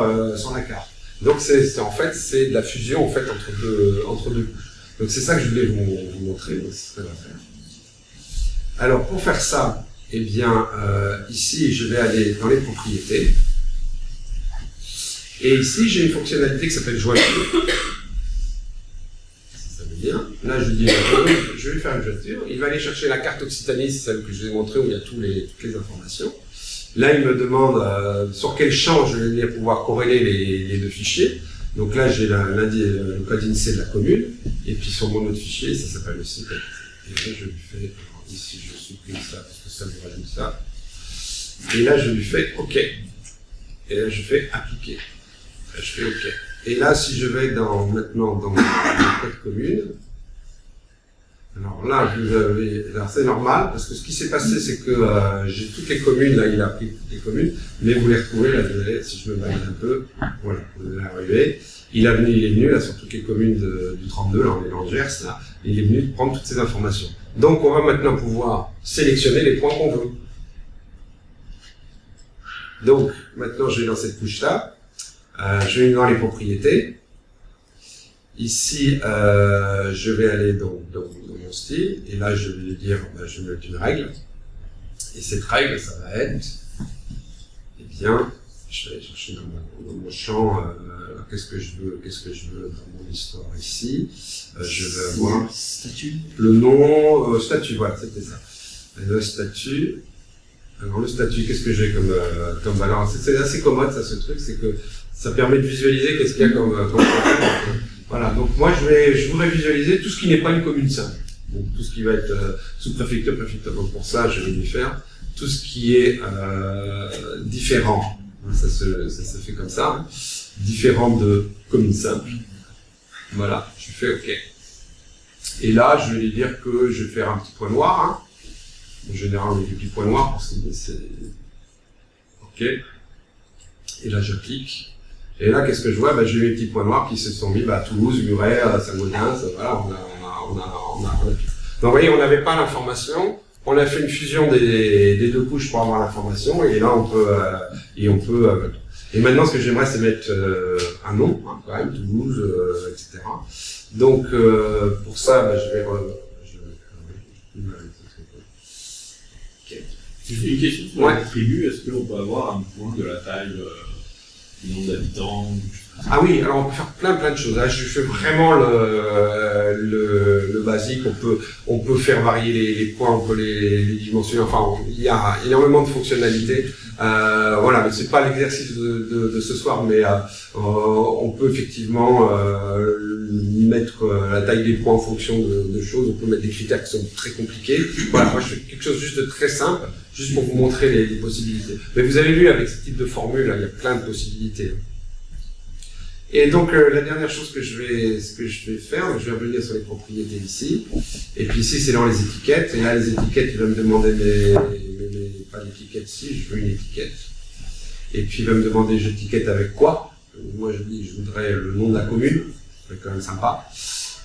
la carte. Donc, en fait, c'est de la fusion en fait entre deux couches. Donc, c'est ça que je voulais vous montrer. Donc, c'est ce que ça va faire. Alors, pour faire ça, eh bien, ici, je vais aller dans les propriétés. Et ici, j'ai une fonctionnalité qui s'appelle joindre. Bien. Là, je dis, je vais faire une jointure. Il va aller chercher la carte Occitanie, c'est celle que je vous ai montrée où il y a toutes les informations. Là, il me demande sur quel champ je vais pouvoir corréler les deux fichiers. Donc là, j'ai le code INSEE de la commune. Et puis sur mon autre fichier, ça s'appelle le site. Et là, je lui fais, ici, je supprime ça parce que ça me rajoute ça. Et là, je lui fais OK. Et là, je fais appliquer. Là, je fais OK. Et là, si je vais maintenant dans mon code commune, alors là, alors c'est normal, parce que ce qui s'est passé, c'est que j'ai toutes les communes, là, il a pris toutes les communes, mais vous les retrouvez, là, si je me balade un peu, voilà, vous allez arriver. Il est venu, là, sur toutes les communes du 32, là, on est dans le Gers, là, et il est venu prendre toutes ces informations. Donc, on va maintenant pouvoir sélectionner les points qu'on veut. Donc, maintenant, je vais dans cette couche-là. Je vais dans les propriétés. Ici, je vais aller dans mon style. Et là, je vais lui dire, je vais mettre une règle. Et cette règle, ça va être, eh bien, je vais aller chercher dans mon champ, qu'est-ce que je veux dans mon histoire ici. Je veux avoir le nom, statut, voilà, c'était ça. Le statut. Alors, le statut, qu'est-ce que j'ai comme valeur? C'est assez commode, ça, ce truc, c'est que ça permet de visualiser qu'est-ce qu'il y a comme voilà, donc moi je voudrais visualiser tout ce qui n'est pas une commune simple. Donc tout ce qui va être sous-préfecture, préfecture. Donc pour ça, je vais lui faire tout ce qui est différent. Ça se fait comme ça. Hein. Différent de commune simple. Voilà, je fais OK. Et là, je vais lui dire que je vais faire un petit point noir. Hein. En général, on met des petits points noirs parce que c'est OK. Et là, j'applique. Et là, qu'est-ce que je vois? J'ai eu les petits points noirs qui se sont mis à Toulouse, Muret, Saint-Gaudens, voilà, on a donc vous voyez, on n'avait pas l'information, on a fait une fusion des deux couches pour avoir l'information, et là on peut et maintenant ce que j'aimerais c'est mettre un nom, hein, quand même, Toulouse, etc. Donc pour ça, je vais J'ai une question sur les attributs. Est-ce qu'on peut avoir un point de la taille du nombre d'habitants, Ah oui, alors on peut faire plein de choses. Là, je fais vraiment le basique. On peut faire varier les points, on peut les dimensionner. Enfin, il y a énormément de fonctionnalités. Voilà, mais c'est pas l'exercice de ce soir, mais on peut effectivement mettre la taille des points en fonction de choses. On peut mettre des critères qui sont très compliqués. Voilà, moi je fais quelque chose juste de très simple, juste pour vous montrer les possibilités. Mais vous avez vu avec ce type de formule, là, il y a plein de possibilités. Et donc la dernière chose que je vais faire, je vais revenir sur les propriétés ici. Et puis ici c'est dans les étiquettes. Et là les étiquettes, il va me demander pas d'étiquette ici, je veux une étiquette. Et puis il va me demander j'étiquette avec quoi. Moi je dis je voudrais le nom de la commune, c'est quand même sympa.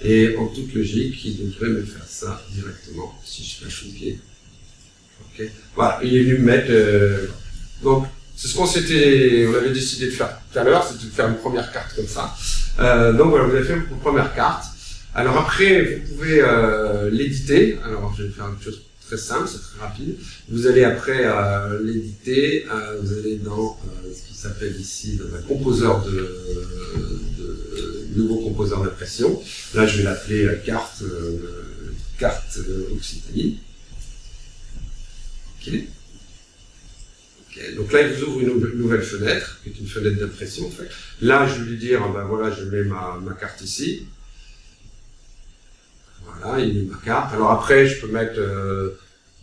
Et en toute logique, il devrait me faire ça directement si je fais choquer. Ok. Voilà, il est venu me mettre. Donc c'est ce on avait décidé de faire tout à l'heure, c'était de faire une première carte comme ça. Donc voilà, vous avez fait une première carte. Alors après, vous pouvez l'éditer. Alors je vais faire une chose très simple, c'est très rapide. Vous allez après l'éditer, vous allez dans ce qui s'appelle ici dans un composeur nouveau composeur d'impression. Là, je vais l'appeler carte Occitanie. Ok. Donc là, il vous ouvre une nouvelle fenêtre, qui est une fenêtre d'impression en fait. Là, je vais lui dire, ben voilà, je mets ma carte ici. Voilà, il met ma carte. Alors après, je peux mettre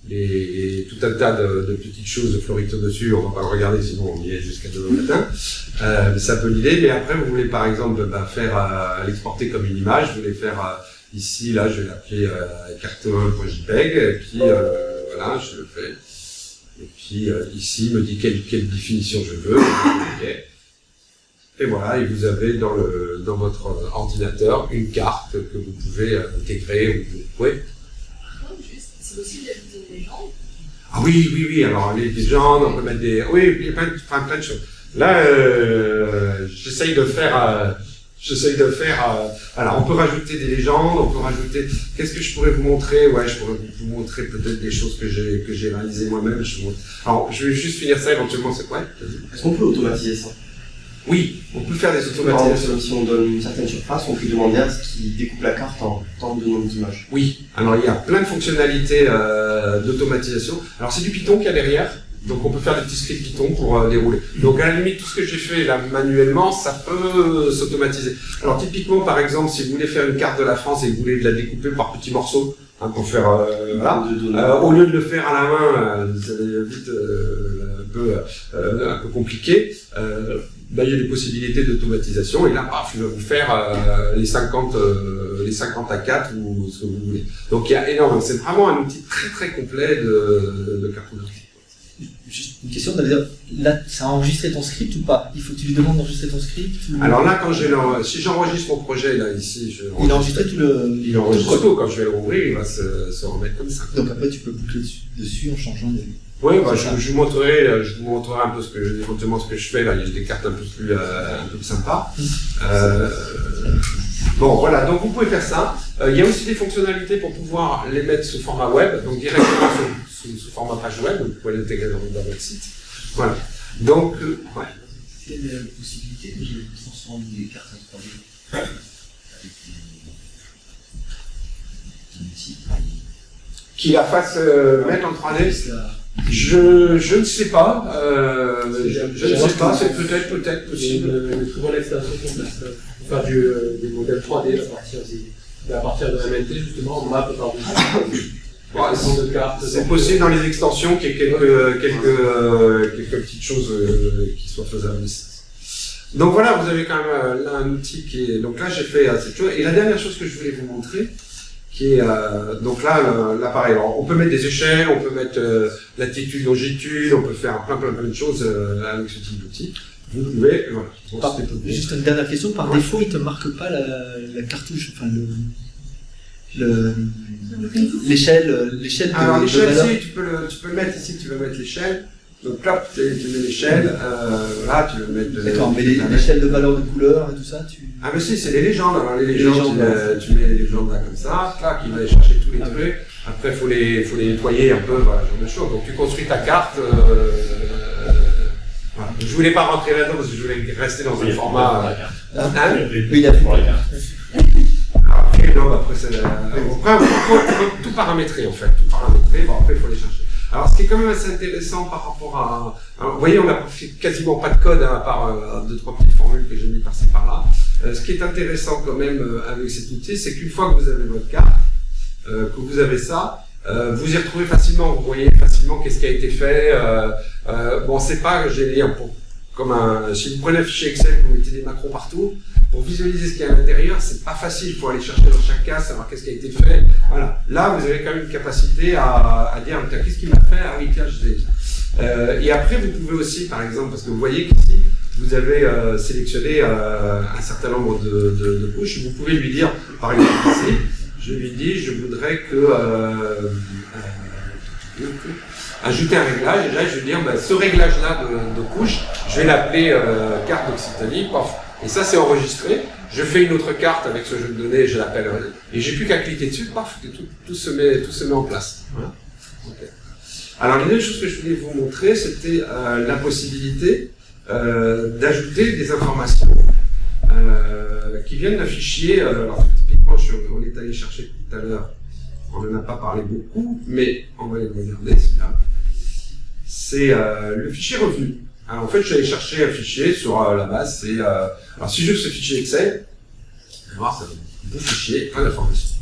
tout un tas de petites choses de floriture dessus. On va pas le regarder, sinon on y est jusqu'à demain matin. C'est un peu l'idée. Mais après, vous voulez par exemple faire l'exporter comme une image. Vous voulez faire ici, là, je vais l'appeler carte1.jpg. Et puis voilà, je le fais. Et puis ici, il me dit quelle définition je veux. Okay. Et voilà, et vous avez dans votre ordinateur une carte que vous pouvez intégrer. Oui. C'est possible d'ajouter des légendes? Ah oui, alors les légendes, on peut mettre des... Oui, il y a plein de choses. Là, j'essaye de faire... alors, on peut rajouter des légendes, on peut rajouter... Qu'est-ce que je pourrais vous montrer? Ouais, je pourrais vous montrer peut-être des choses que j'ai réalisées moi-même. Alors, je vais juste finir ça, éventuellement, c'est quoi? Est-ce qu'on peut automatiser ça? Oui, on peut faire des automatisations. Si on donne une certaine surface, on peut demander à ce qu'il découpe la carte en tant de nombre d'images. Oui, alors il y a plein de fonctionnalités d'automatisation. Alors c'est du Python qu'il y a derrière, donc on peut faire des petits scripts Python pour dérouler. Donc à la limite, tout ce que j'ai fait là manuellement, ça peut s'automatiser. Alors typiquement, par exemple, si vous voulez faire une carte de la France et que vous voulez la découper par petits morceaux, hein, pour faire voilà, au lieu de le faire à la main, ça devient vite un peu compliqué. Ben, il y a des possibilités d'automatisation et là, paf, il va vous faire les 50 à 4 ou ce que vous voulez. Donc il y a énormément, c'est vraiment un outil très très complet de cartographie. Juste une question, là, ça a enregistré ton script ou pas? Il faut que tu lui demandes d'enregistrer ton script ou... Alors là, si j'enregistre mon projet, là, ici, il a enregistré tout le... Il enregistre tout, quand je vais le rouvrir, il va se remettre comme ça. Donc après, tu peux boucler dessus en changeant les... Oui, bah, je vous montrerai un peu éventuellement ce que je fais, là, il y a des cartes un peu plus sympas. Bon, voilà, donc vous pouvez faire ça. Il y a aussi des fonctionnalités pour pouvoir les mettre sous format web, donc directement sous format page web, donc vous pouvez l'intégrer dans votre site. Voilà. Donc, ouais. Est-ce qu'il y a la possibilité que je transforme des cartes en 3D avec des outils Qui la fasse mettre en 3D? Je ne sais pas. Je ne sais pas, c'est peut-être possible. Une très bonne extension pour faire des modèles 3D à partir de MNT, justement, on map par-dessus. C'est possible dans les extensions qu'il y ait quelques petites choses qui soient faisables. Donc voilà, vous avez quand même là un outil qui est... Donc là, j'ai fait cette chose. Et la dernière chose que je voulais vous montrer, qui est... donc là, pareil, alors, on peut mettre des échelles, on peut mettre latitude, longitude, on peut faire plein de choses avec ce type d'outil. Vous pouvez... Voilà. Juste une dernière question, par défaut, il ne te marque pas la cartouche, enfin l'échelle de alors l'échelle, valeur. si, tu peux le mettre ici, tu veux mettre l'échelle. Donc là, tu mets l'échelle, là, tu veux mettre... D'accord, mais l'échelle de valeur de couleur et tout ça, tu... Ah mais si, c'est les légendes. Alors les légendes, tu mets les légendes là comme ça, là, qui va aller chercher tous les trucs. Après, faut les nettoyer un peu, voilà, ce genre de choses. Donc tu construis ta carte. Voilà. Je je voulais pas rentrer là-dedans parce que je voulais rester dans un format. Oui, il a pour la carte. Après, non, après, on peut tout paramétrer en fait, tout paramétrer. Bon, après, il faut les chercher. Alors, ce qui est quand même assez intéressant par rapport à... Alors, vous voyez, on n'a fait quasiment pas de code, hein, à part 2-3 petites formules que j'ai mis par-ci par-là. Ce qui est intéressant quand même avec cet outil, c'est qu'une fois que vous avez votre carte, que vous avez ça, vous y retrouvez facilement, vous voyez facilement qu'est-ce qui a été fait. Bon, c'est pas, j'ai dire, si vous prenez un fichier Excel, vous mettez des macros partout, pour visualiser ce qu'il y a à l'intérieur, c'est pas facile, il faut aller chercher dans chaque case, savoir qu'est-ce qui a été fait. Voilà. Là, vous avez quand même une capacité à dire, qu'est-ce qu'il m'a fait? Ah oui, tiens, je sais. Et après, vous pouvez aussi, par exemple, parce que vous voyez qu'ici, vous avez sélectionné un certain nombre de couches, vous pouvez lui dire, par exemple ici, je lui dis, je voudrais que ajouter un réglage, et là je vais dire, ce réglage-là de couche, je vais l'appeler carte d'Occitanie, paf. Et ça c'est enregistré, je fais une autre carte avec ce jeu de données, je l'appelle, et j'ai plus qu'à cliquer dessus, paf, et tout se met en place. Voilà. Okay. Alors l'une des choses que je voulais vous montrer, c'était la possibilité d'ajouter des informations qui viennent d'un fichier. Alors typiquement, on est allé chercher tout à l'heure, on n'en a pas parlé beaucoup, mais on va les regarder, celui-là. C'est le fichier revenu. Alors en fait, je suis allé chercher un fichier sur la base, alors si j'ouvre ce fichier Excel, vous allez voir, c'est un beau fichier, plein d'informations.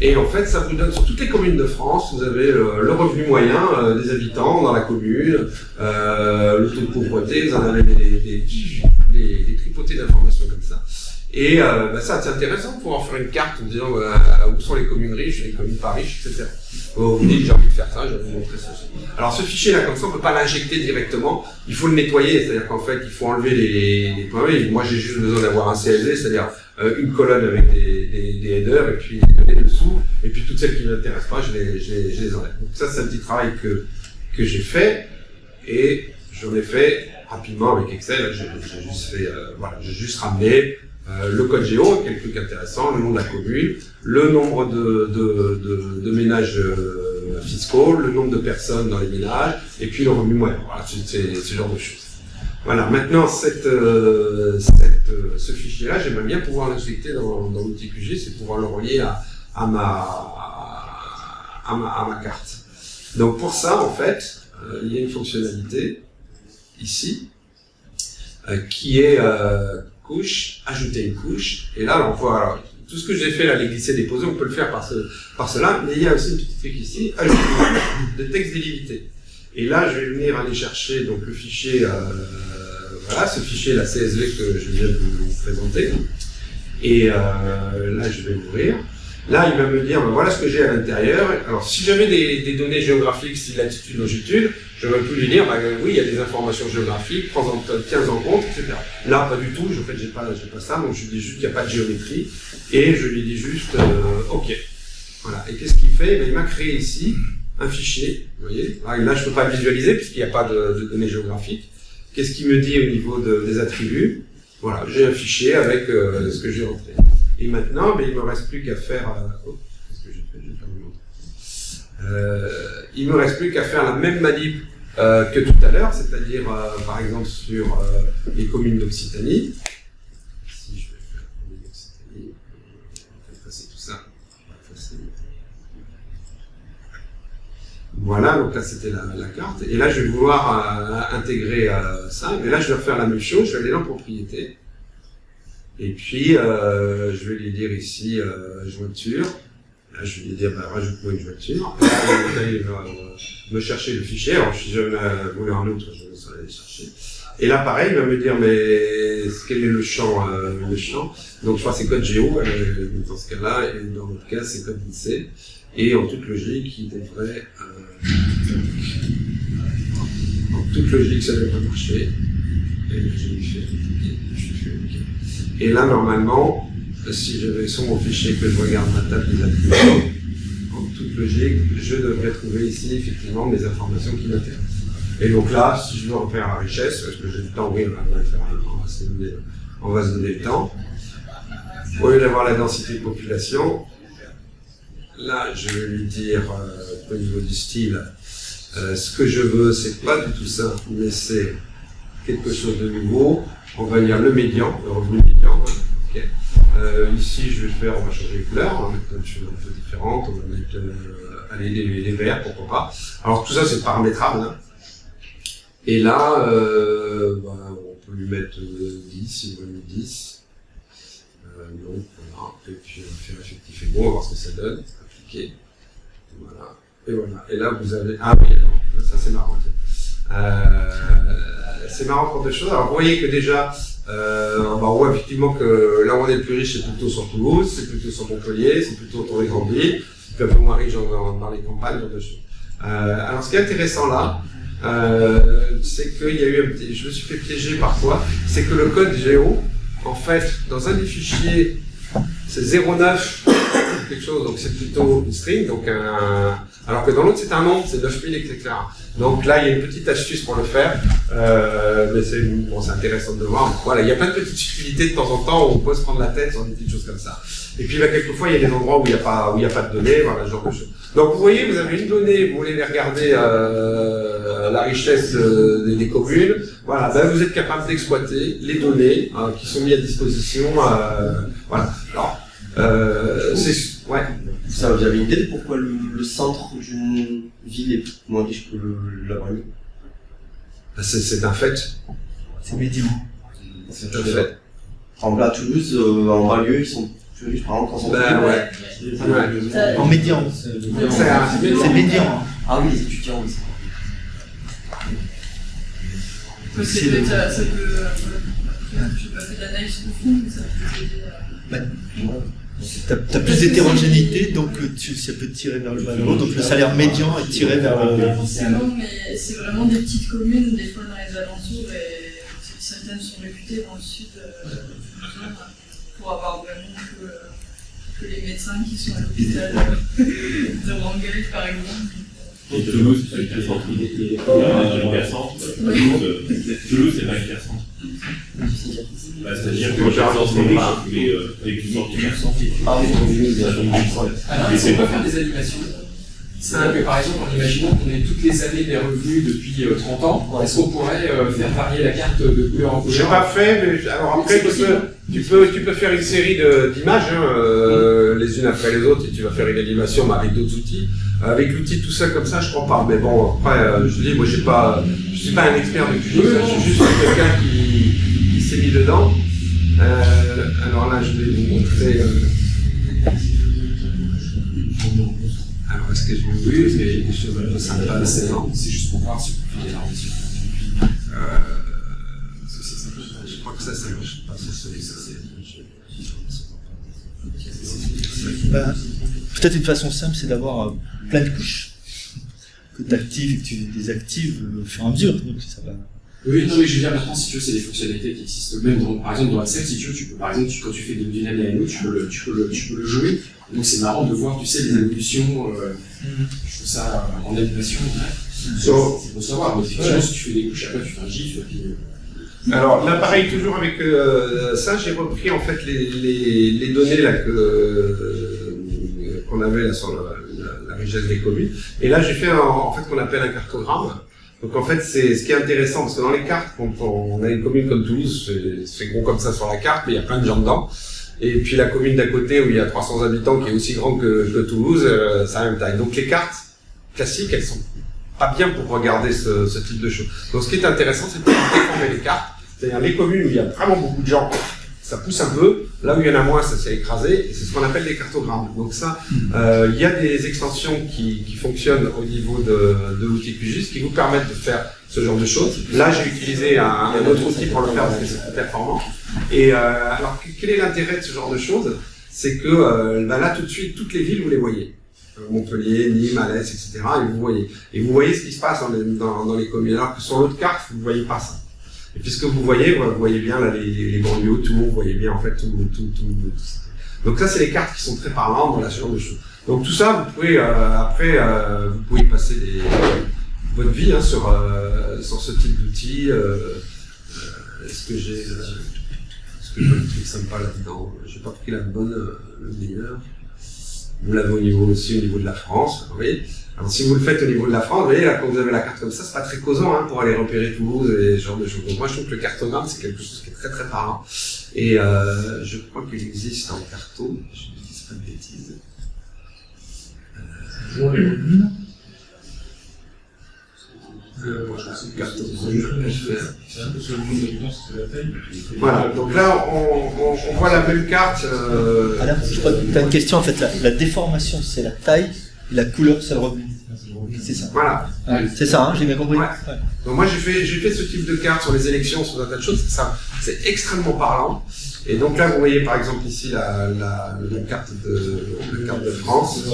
Et en fait, ça vous donne sur toutes les communes de France, vous avez le revenu moyen des habitants dans la commune, le taux de pauvreté, vous en avez des tripotées d'informations comme ça. Et ça, c'est intéressant de pouvoir faire une carte en disant où sont les communes riches, les communes pas riches, etc. Vous dites, j'ai envie de faire ça, je vais vous montrer ça. Alors ce fichier-là, comme ça, on ne peut pas l'injecter directement, il faut le nettoyer, c'est-à-dire qu'en fait, il faut enlever les points. Moi, j'ai juste besoin d'avoir un CSV, c'est-à-dire une colonne avec des headers, et puis des données dessous, et puis toutes celles qui ne m'intéressent pas, je les enlève. Donc ça, c'est un petit travail que j'ai fait, et j'en ai fait rapidement avec Excel. J'ai juste ramené le code géo, quelques trucs intéressants, le nom de la commune, le nombre de ménages fiscaux, le nombre de personnes dans les ménages, et puis le revenu moyen. Voilà, c'est ce genre de choses. Voilà, maintenant, ce fichier-là, j'aimerais bien pouvoir l'injecter dans l'outil QGIS et pouvoir le relier à ma carte. Donc pour ça, en fait, il y a une fonctionnalité ici qui est couche, ajouter une couche, et là on voit, alors, tout ce que j'ai fait là, les glisser, déposer, on peut le faire par cela, mais il y a aussi une petite truc ici, ajouter de texte délimité. Et là, je vais venir aller chercher donc le fichier, voilà, ce fichier, la CSV que je viens de vous présenter, et là je vais l'ouvrir. Là, il va me dire, voilà ce que j'ai à l'intérieur. Alors, si j'avais des données géographiques, style latitude, longitude, j'aurais pu lui dire, oui, il y a des informations géographiques, tiens en compte, etc. Là, pas du tout, en fait, j'ai pas ça, donc je lui dis juste qu'il n'y a pas de géométrie, et je lui dis juste, OK. Voilà. Et qu'est-ce qu'il fait? Il m'a créé ici un fichier, vous voyez. Là, je ne peux pas le visualiser, puisqu'il n'y a pas de données géographiques. Qu'est-ce qu'il me dit au niveau des attributs? Voilà, j'ai un fichier avec ce que j'ai rentré. Et maintenant, il ne me reste plus qu'à faire... qu'est-ce que j'ai fait? J'ai perdu mon temps. Il ne me reste plus qu'à faire la même manip que tout à l'heure, c'est-à-dire, par exemple, sur les communes d'Occitanie. Si je vais faire les communes d'Occitanie, on va effacer tout ça. Voilà, donc là, c'était la carte. Et là, je vais vouloir intégrer ça. Mais là, je vais refaire la même chose. Je vais aller dans Propriétés. Et puis, je vais lui dire ici, jointure. Là, je vais lui dire, rajoute-moi une jointure. Là, il va me chercher le fichier. Alors, si je voulais un autre, je vais aller chercher. Et là, pareil, il va me dire, mais quel est le champ? Donc, je crois que c'est code géo, dans ce cas-là. Et dans notre cas, c'est code INSEE. Et en toute logique, il devrait... en toute logique, ça devrait marcher. Et je lui fais OK. Et là, normalement, si je vais sur mon fichier que je regarde ma table des attributs, en toute logique, je devrais trouver ici, effectivement, mes informations qui m'intéressent. Et donc là, si je veux refaire la richesse, parce que j'ai du temps, oui, on va se donner le temps. Au lieu d'avoir la densité de population, là, je vais lui dire, au niveau du style, ce que je veux, c'est pas du tout ça, mais c'est quelque chose de nouveau. On va lire le médian, le revenu médian. Hein. Okay. Ici, on va changer les couleurs, on va mettre une chose un peu différente, on va mettre les verts, pourquoi pas. Alors tout ça, c'est paramétrable. Hein. Et là, on peut lui mettre 10, il va lui 10. Donc voilà, et puis on va faire effectif et bon, on va voir ce que ça donne, appliquer. Voilà, et voilà. Et là, vous avez... Ah oui, alors, ça c'est marrant. C'est marrant pour deux choses. Alors vous voyez que déjà, on voit effectivement que là où on est le plus riche, c'est plutôt sur Toulouse, c'est plutôt sur Montpellier, c'est plutôt autour des grandes villes, puis un peu moins riche dans les campagnes, genre de choses. Alors ce qui est intéressant là, c'est qu'il y a eu je me suis fait piéger parfois, c'est que le code géo, en fait, dans un des fichiers, c'est 09 quelque chose, donc c'est plutôt une string, donc alors que dans l'autre c'est un nombre, c'est 9000, etc. Donc là, il y a une petite astuce pour le faire, mais c'est intéressant de le voir. Voilà, il y a plein de petites subtilités de temps en temps où on peut se prendre la tête sur des petites choses comme ça. Et puis quelquefois, il y a des endroits où il n'y a pas de données, voilà, ce genre de choses. Donc vous voyez, vous avez une donnée, vous voulez regarder la richesse des communes, voilà, ben vous êtes capable d'exploiter les données qui sont mises à disposition, voilà. Alors, ouais. Ça, vous avez une idée de pourquoi le centre d'une ville est moins riche que la banlieue? C'est un fait. C'est médian. C'est un fait. Par exemple, à Toulouse, en banlieue, ils sont plus riches, par exemple, qu'en centre-ville. Ouais. En médian. C'est médian. Ah oui, les étudiants, oui. Ça peut, je n'ai pas fait d'analyse profonde, mais ça peut aider à... T'as plus d'hétérogénéité, donc ça peut te tirer vers le bas. Donc le salaire médian est tiré vers le... Pas forcément, mais c'est vraiment des petites communes, des fois dans les alentours, et certaines sont réputées dans le sud pour avoir vraiment que les médecins qui sont à l'hôpital de Rangueil, par exemple. Et Toulouse, c'est hypercentre. Toulouse, c'est pas hypercentre. C'est-à-dire que le hypercentre, c'est riche, mais avec une sorte d'hypercentre. Ah oui, ça tombe du sang. Alors, est-ce qu'on peut faire des animations? C'est-à-dire que par exemple, en imaginant qu'on ait toutes les années des revenus depuis 30 ans, est-ce qu'on pourrait faire varier la carte de couleur en couleur? J'ai pas fait, mais alors après tu peux faire une série d'images, les unes après les autres, et tu vas faire une animation mais avec d'autres outils. Avec l'outil tout seul comme ça, je crois pas. Mais bon, après, je dis, moi je suis pas un expert de QGIS, je suis juste quelqu'un qui s'est mis dedans. Alors là, je vais vous montrer. Alors, est-ce que je vais vous montrer des choses un peu sympas? C'est juste pour voir si vous pouvez l'arrondir. Je crois que ça marche pas. Peut-être une façon simple, c'est d'avoir plein de couches que tu actives et que tu désactives au fur et à mesure. Donc ça va. Oui, non, mais je veux dire, maintenant, si tu veux, c'est des fonctionnalités qui existent même par exemple, dans Excel, si tu veux, par exemple, quand tu fais d'une année à une autre, tu peux le jouer. Donc c'est marrant de voir, tu sais, les évolutions, je trouve ça en animation, c'est pour savoir, mais effectivement, si tu fais des couches, après tu fais un gif, et puis... Alors là, pareil, toujours avec ça, j'ai repris en fait les données là qu'on avait là, sur la richesse des communes. Et là, j'ai fait en fait qu'on appelle un cartogramme. Donc en fait, c'est ce qui est intéressant, parce que dans les cartes, quand on a une commune comme Toulouse, c'est gros comme ça sur la carte, mais il y a plein de gens dedans. Et puis la commune d'à côté, où il y a 300 habitants, qui est aussi grande que Toulouse, ça a la même taille. Donc les cartes classiques, elles sont pas bien pour regarder ce type de choses. Donc ce qui est intéressant, c'est de déformer les cartes. C'est-à-dire les communes où il y a vraiment beaucoup de gens, ça pousse un peu. Là où il y en a moins, ça s'est écrasé. Et c'est ce qu'on appelle des cartogrammes. Donc ça, il y a des extensions qui fonctionnent au niveau de l'outil QGIS qui vous permettent de faire ce genre de choses. Là, j'ai utilisé un autre outil pour le faire parce que c'est plus performant. Et alors, quel est l'intérêt de ce genre de choses? C'est que là, tout de suite, toutes les villes, vous les voyez. Montpellier, Nîmes, Alès, etc. Et vous voyez ce qui se passe dans les communes. Alors que sur l'autre carte, vous ne voyez pas ça. Et puisque vous voyez bien là, les banlieues autour, vous voyez bien en fait tout. Donc ça, c'est les cartes qui sont très parlantes dans la ce genre de choses. Donc tout ça, vous pouvez après, vous pouvez passer votre vie sur ce type d'outils. Est-ce que j'ai un truc sympa là-dedans? J'ai pas pris le meilleur. Vous l'avez au niveau aussi au niveau de la France, vous voyez. Alors si vous le faites au niveau de la France, vous voyez là quand vous avez la carte comme ça, c'est pas très causant hein, pour aller repérer Toulouse et ce genre de choses. Donc moi je trouve que le cartogramme c'est quelque chose qui est très très parlant. Et je crois qu'il existe en carto, je ne dis pas de bêtises. Voilà, donc là on voit la même carte. Alain, je crois que tu as une question en fait. La déformation c'est la taille et la couleur c'est le revenu. C'est ça. Voilà. C'est ça, hein, j'ai bien compris. Ouais. Donc moi j'ai fait ce type de carte sur les élections, sur un tas de choses. C'est extrêmement parlant. Et donc là vous voyez par exemple ici la carte de France.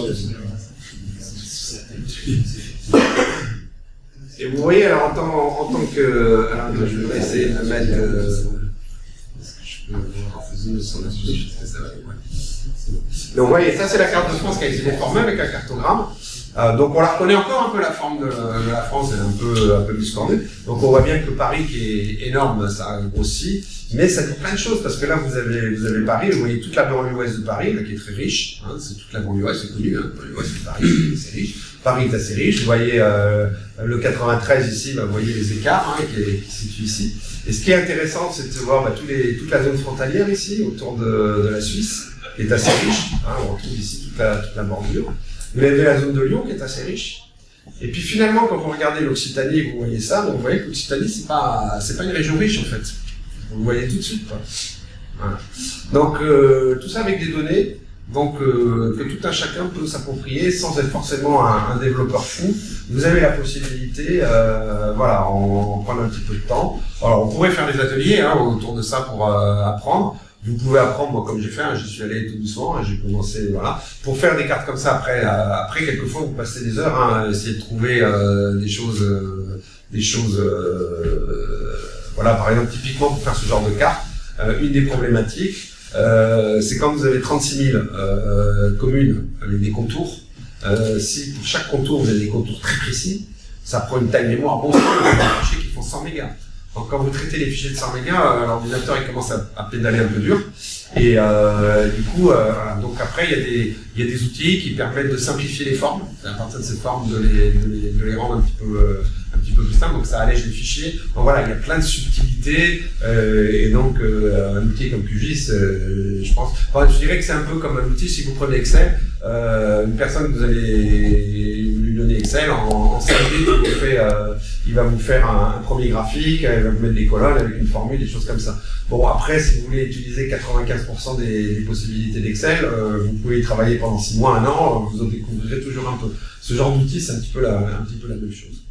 Et vous voyez, alors en tant que... Alors, je vais essayer de mettre... Est-ce que je peux zoom sur la souris? Donc vous voyez, ça c'est la carte de France qui a été déformée avec un cartogramme. Donc on la reconnaît encore un peu, la forme de la France, elle est un peu biscornée. Donc on voit bien que Paris qui est énorme, ça grossit. Mais ça dit plein de choses, parce que là vous avez Paris, vous voyez toute la banlieue ouest de Paris, là, qui est très riche, hein, c'est toute la banlieue ouest, c'est connu, hein, la banlieue ouest de Paris, c'est riche. Paris est assez riche, vous voyez le 93 ici, bah, vous voyez les écarts hein, qui se situent ici. Et ce qui est intéressant, c'est de voir bah, toute la zone frontalière ici, autour de la Suisse, qui est assez riche, hein, on retrouve ici toute la bordure. Vous avez la zone de Lyon qui est assez riche. Et puis finalement, quand vous regardez l'Occitanie, vous voyez ça, donc vous voyez que l'Occitanie, c'est pas une région riche en fait. Vous le voyez tout de suite, quoi. Voilà. Donc, tout ça avec des données, donc, que tout un chacun peut s'approprier sans être forcément un développeur fou. Vous avez la possibilité, voilà, en prendre un petit peu de temps. Alors, on pourrait faire des ateliers hein, autour de ça pour apprendre. Vous pouvez apprendre, moi, comme j'ai fait, hein, j'y suis allé tout doucement, hein, j'ai commencé, voilà. Pour faire des cartes comme ça, après quelquefois, vous passez des heures, hein, essayer de trouver des choses, voilà, par exemple, typiquement, pour faire ce genre de carte, une des problématiques, c'est quand vous avez 36 000 communes avec des contours, si pour chaque contour, vous avez des contours très précis, ça prend une taille mémoire monstrueuse, des fichiers qui font 100 mégas. Donc quand vous traitez les fichiers de 100 mégas, l'ordinateur il commence à pédaler un peu dur. Et du coup, voilà. Donc après il y a des outils qui permettent de simplifier les formes, à partir de ces formes de les rendre un petit peu plus simples. Donc ça allège les fichiers. Donc voilà, il y a plein de subtilités. Et donc un outil comme QGIS, je pense. Enfin, je dirais que c'est un peu comme un outil si vous prenez Excel, une personne que vous allez lui donner Excel en 5 minutes, il va vous faire un premier graphique, il va vous mettre des colonnes avec une formule, des choses comme ça. Bon, après, si vous voulez utiliser 95% des possibilités d'Excel, vous pouvez y travailler pendant 6 mois, 1 an, vous en découvrirez toujours un peu. Ce genre d'outil, c'est un petit peu la même chose.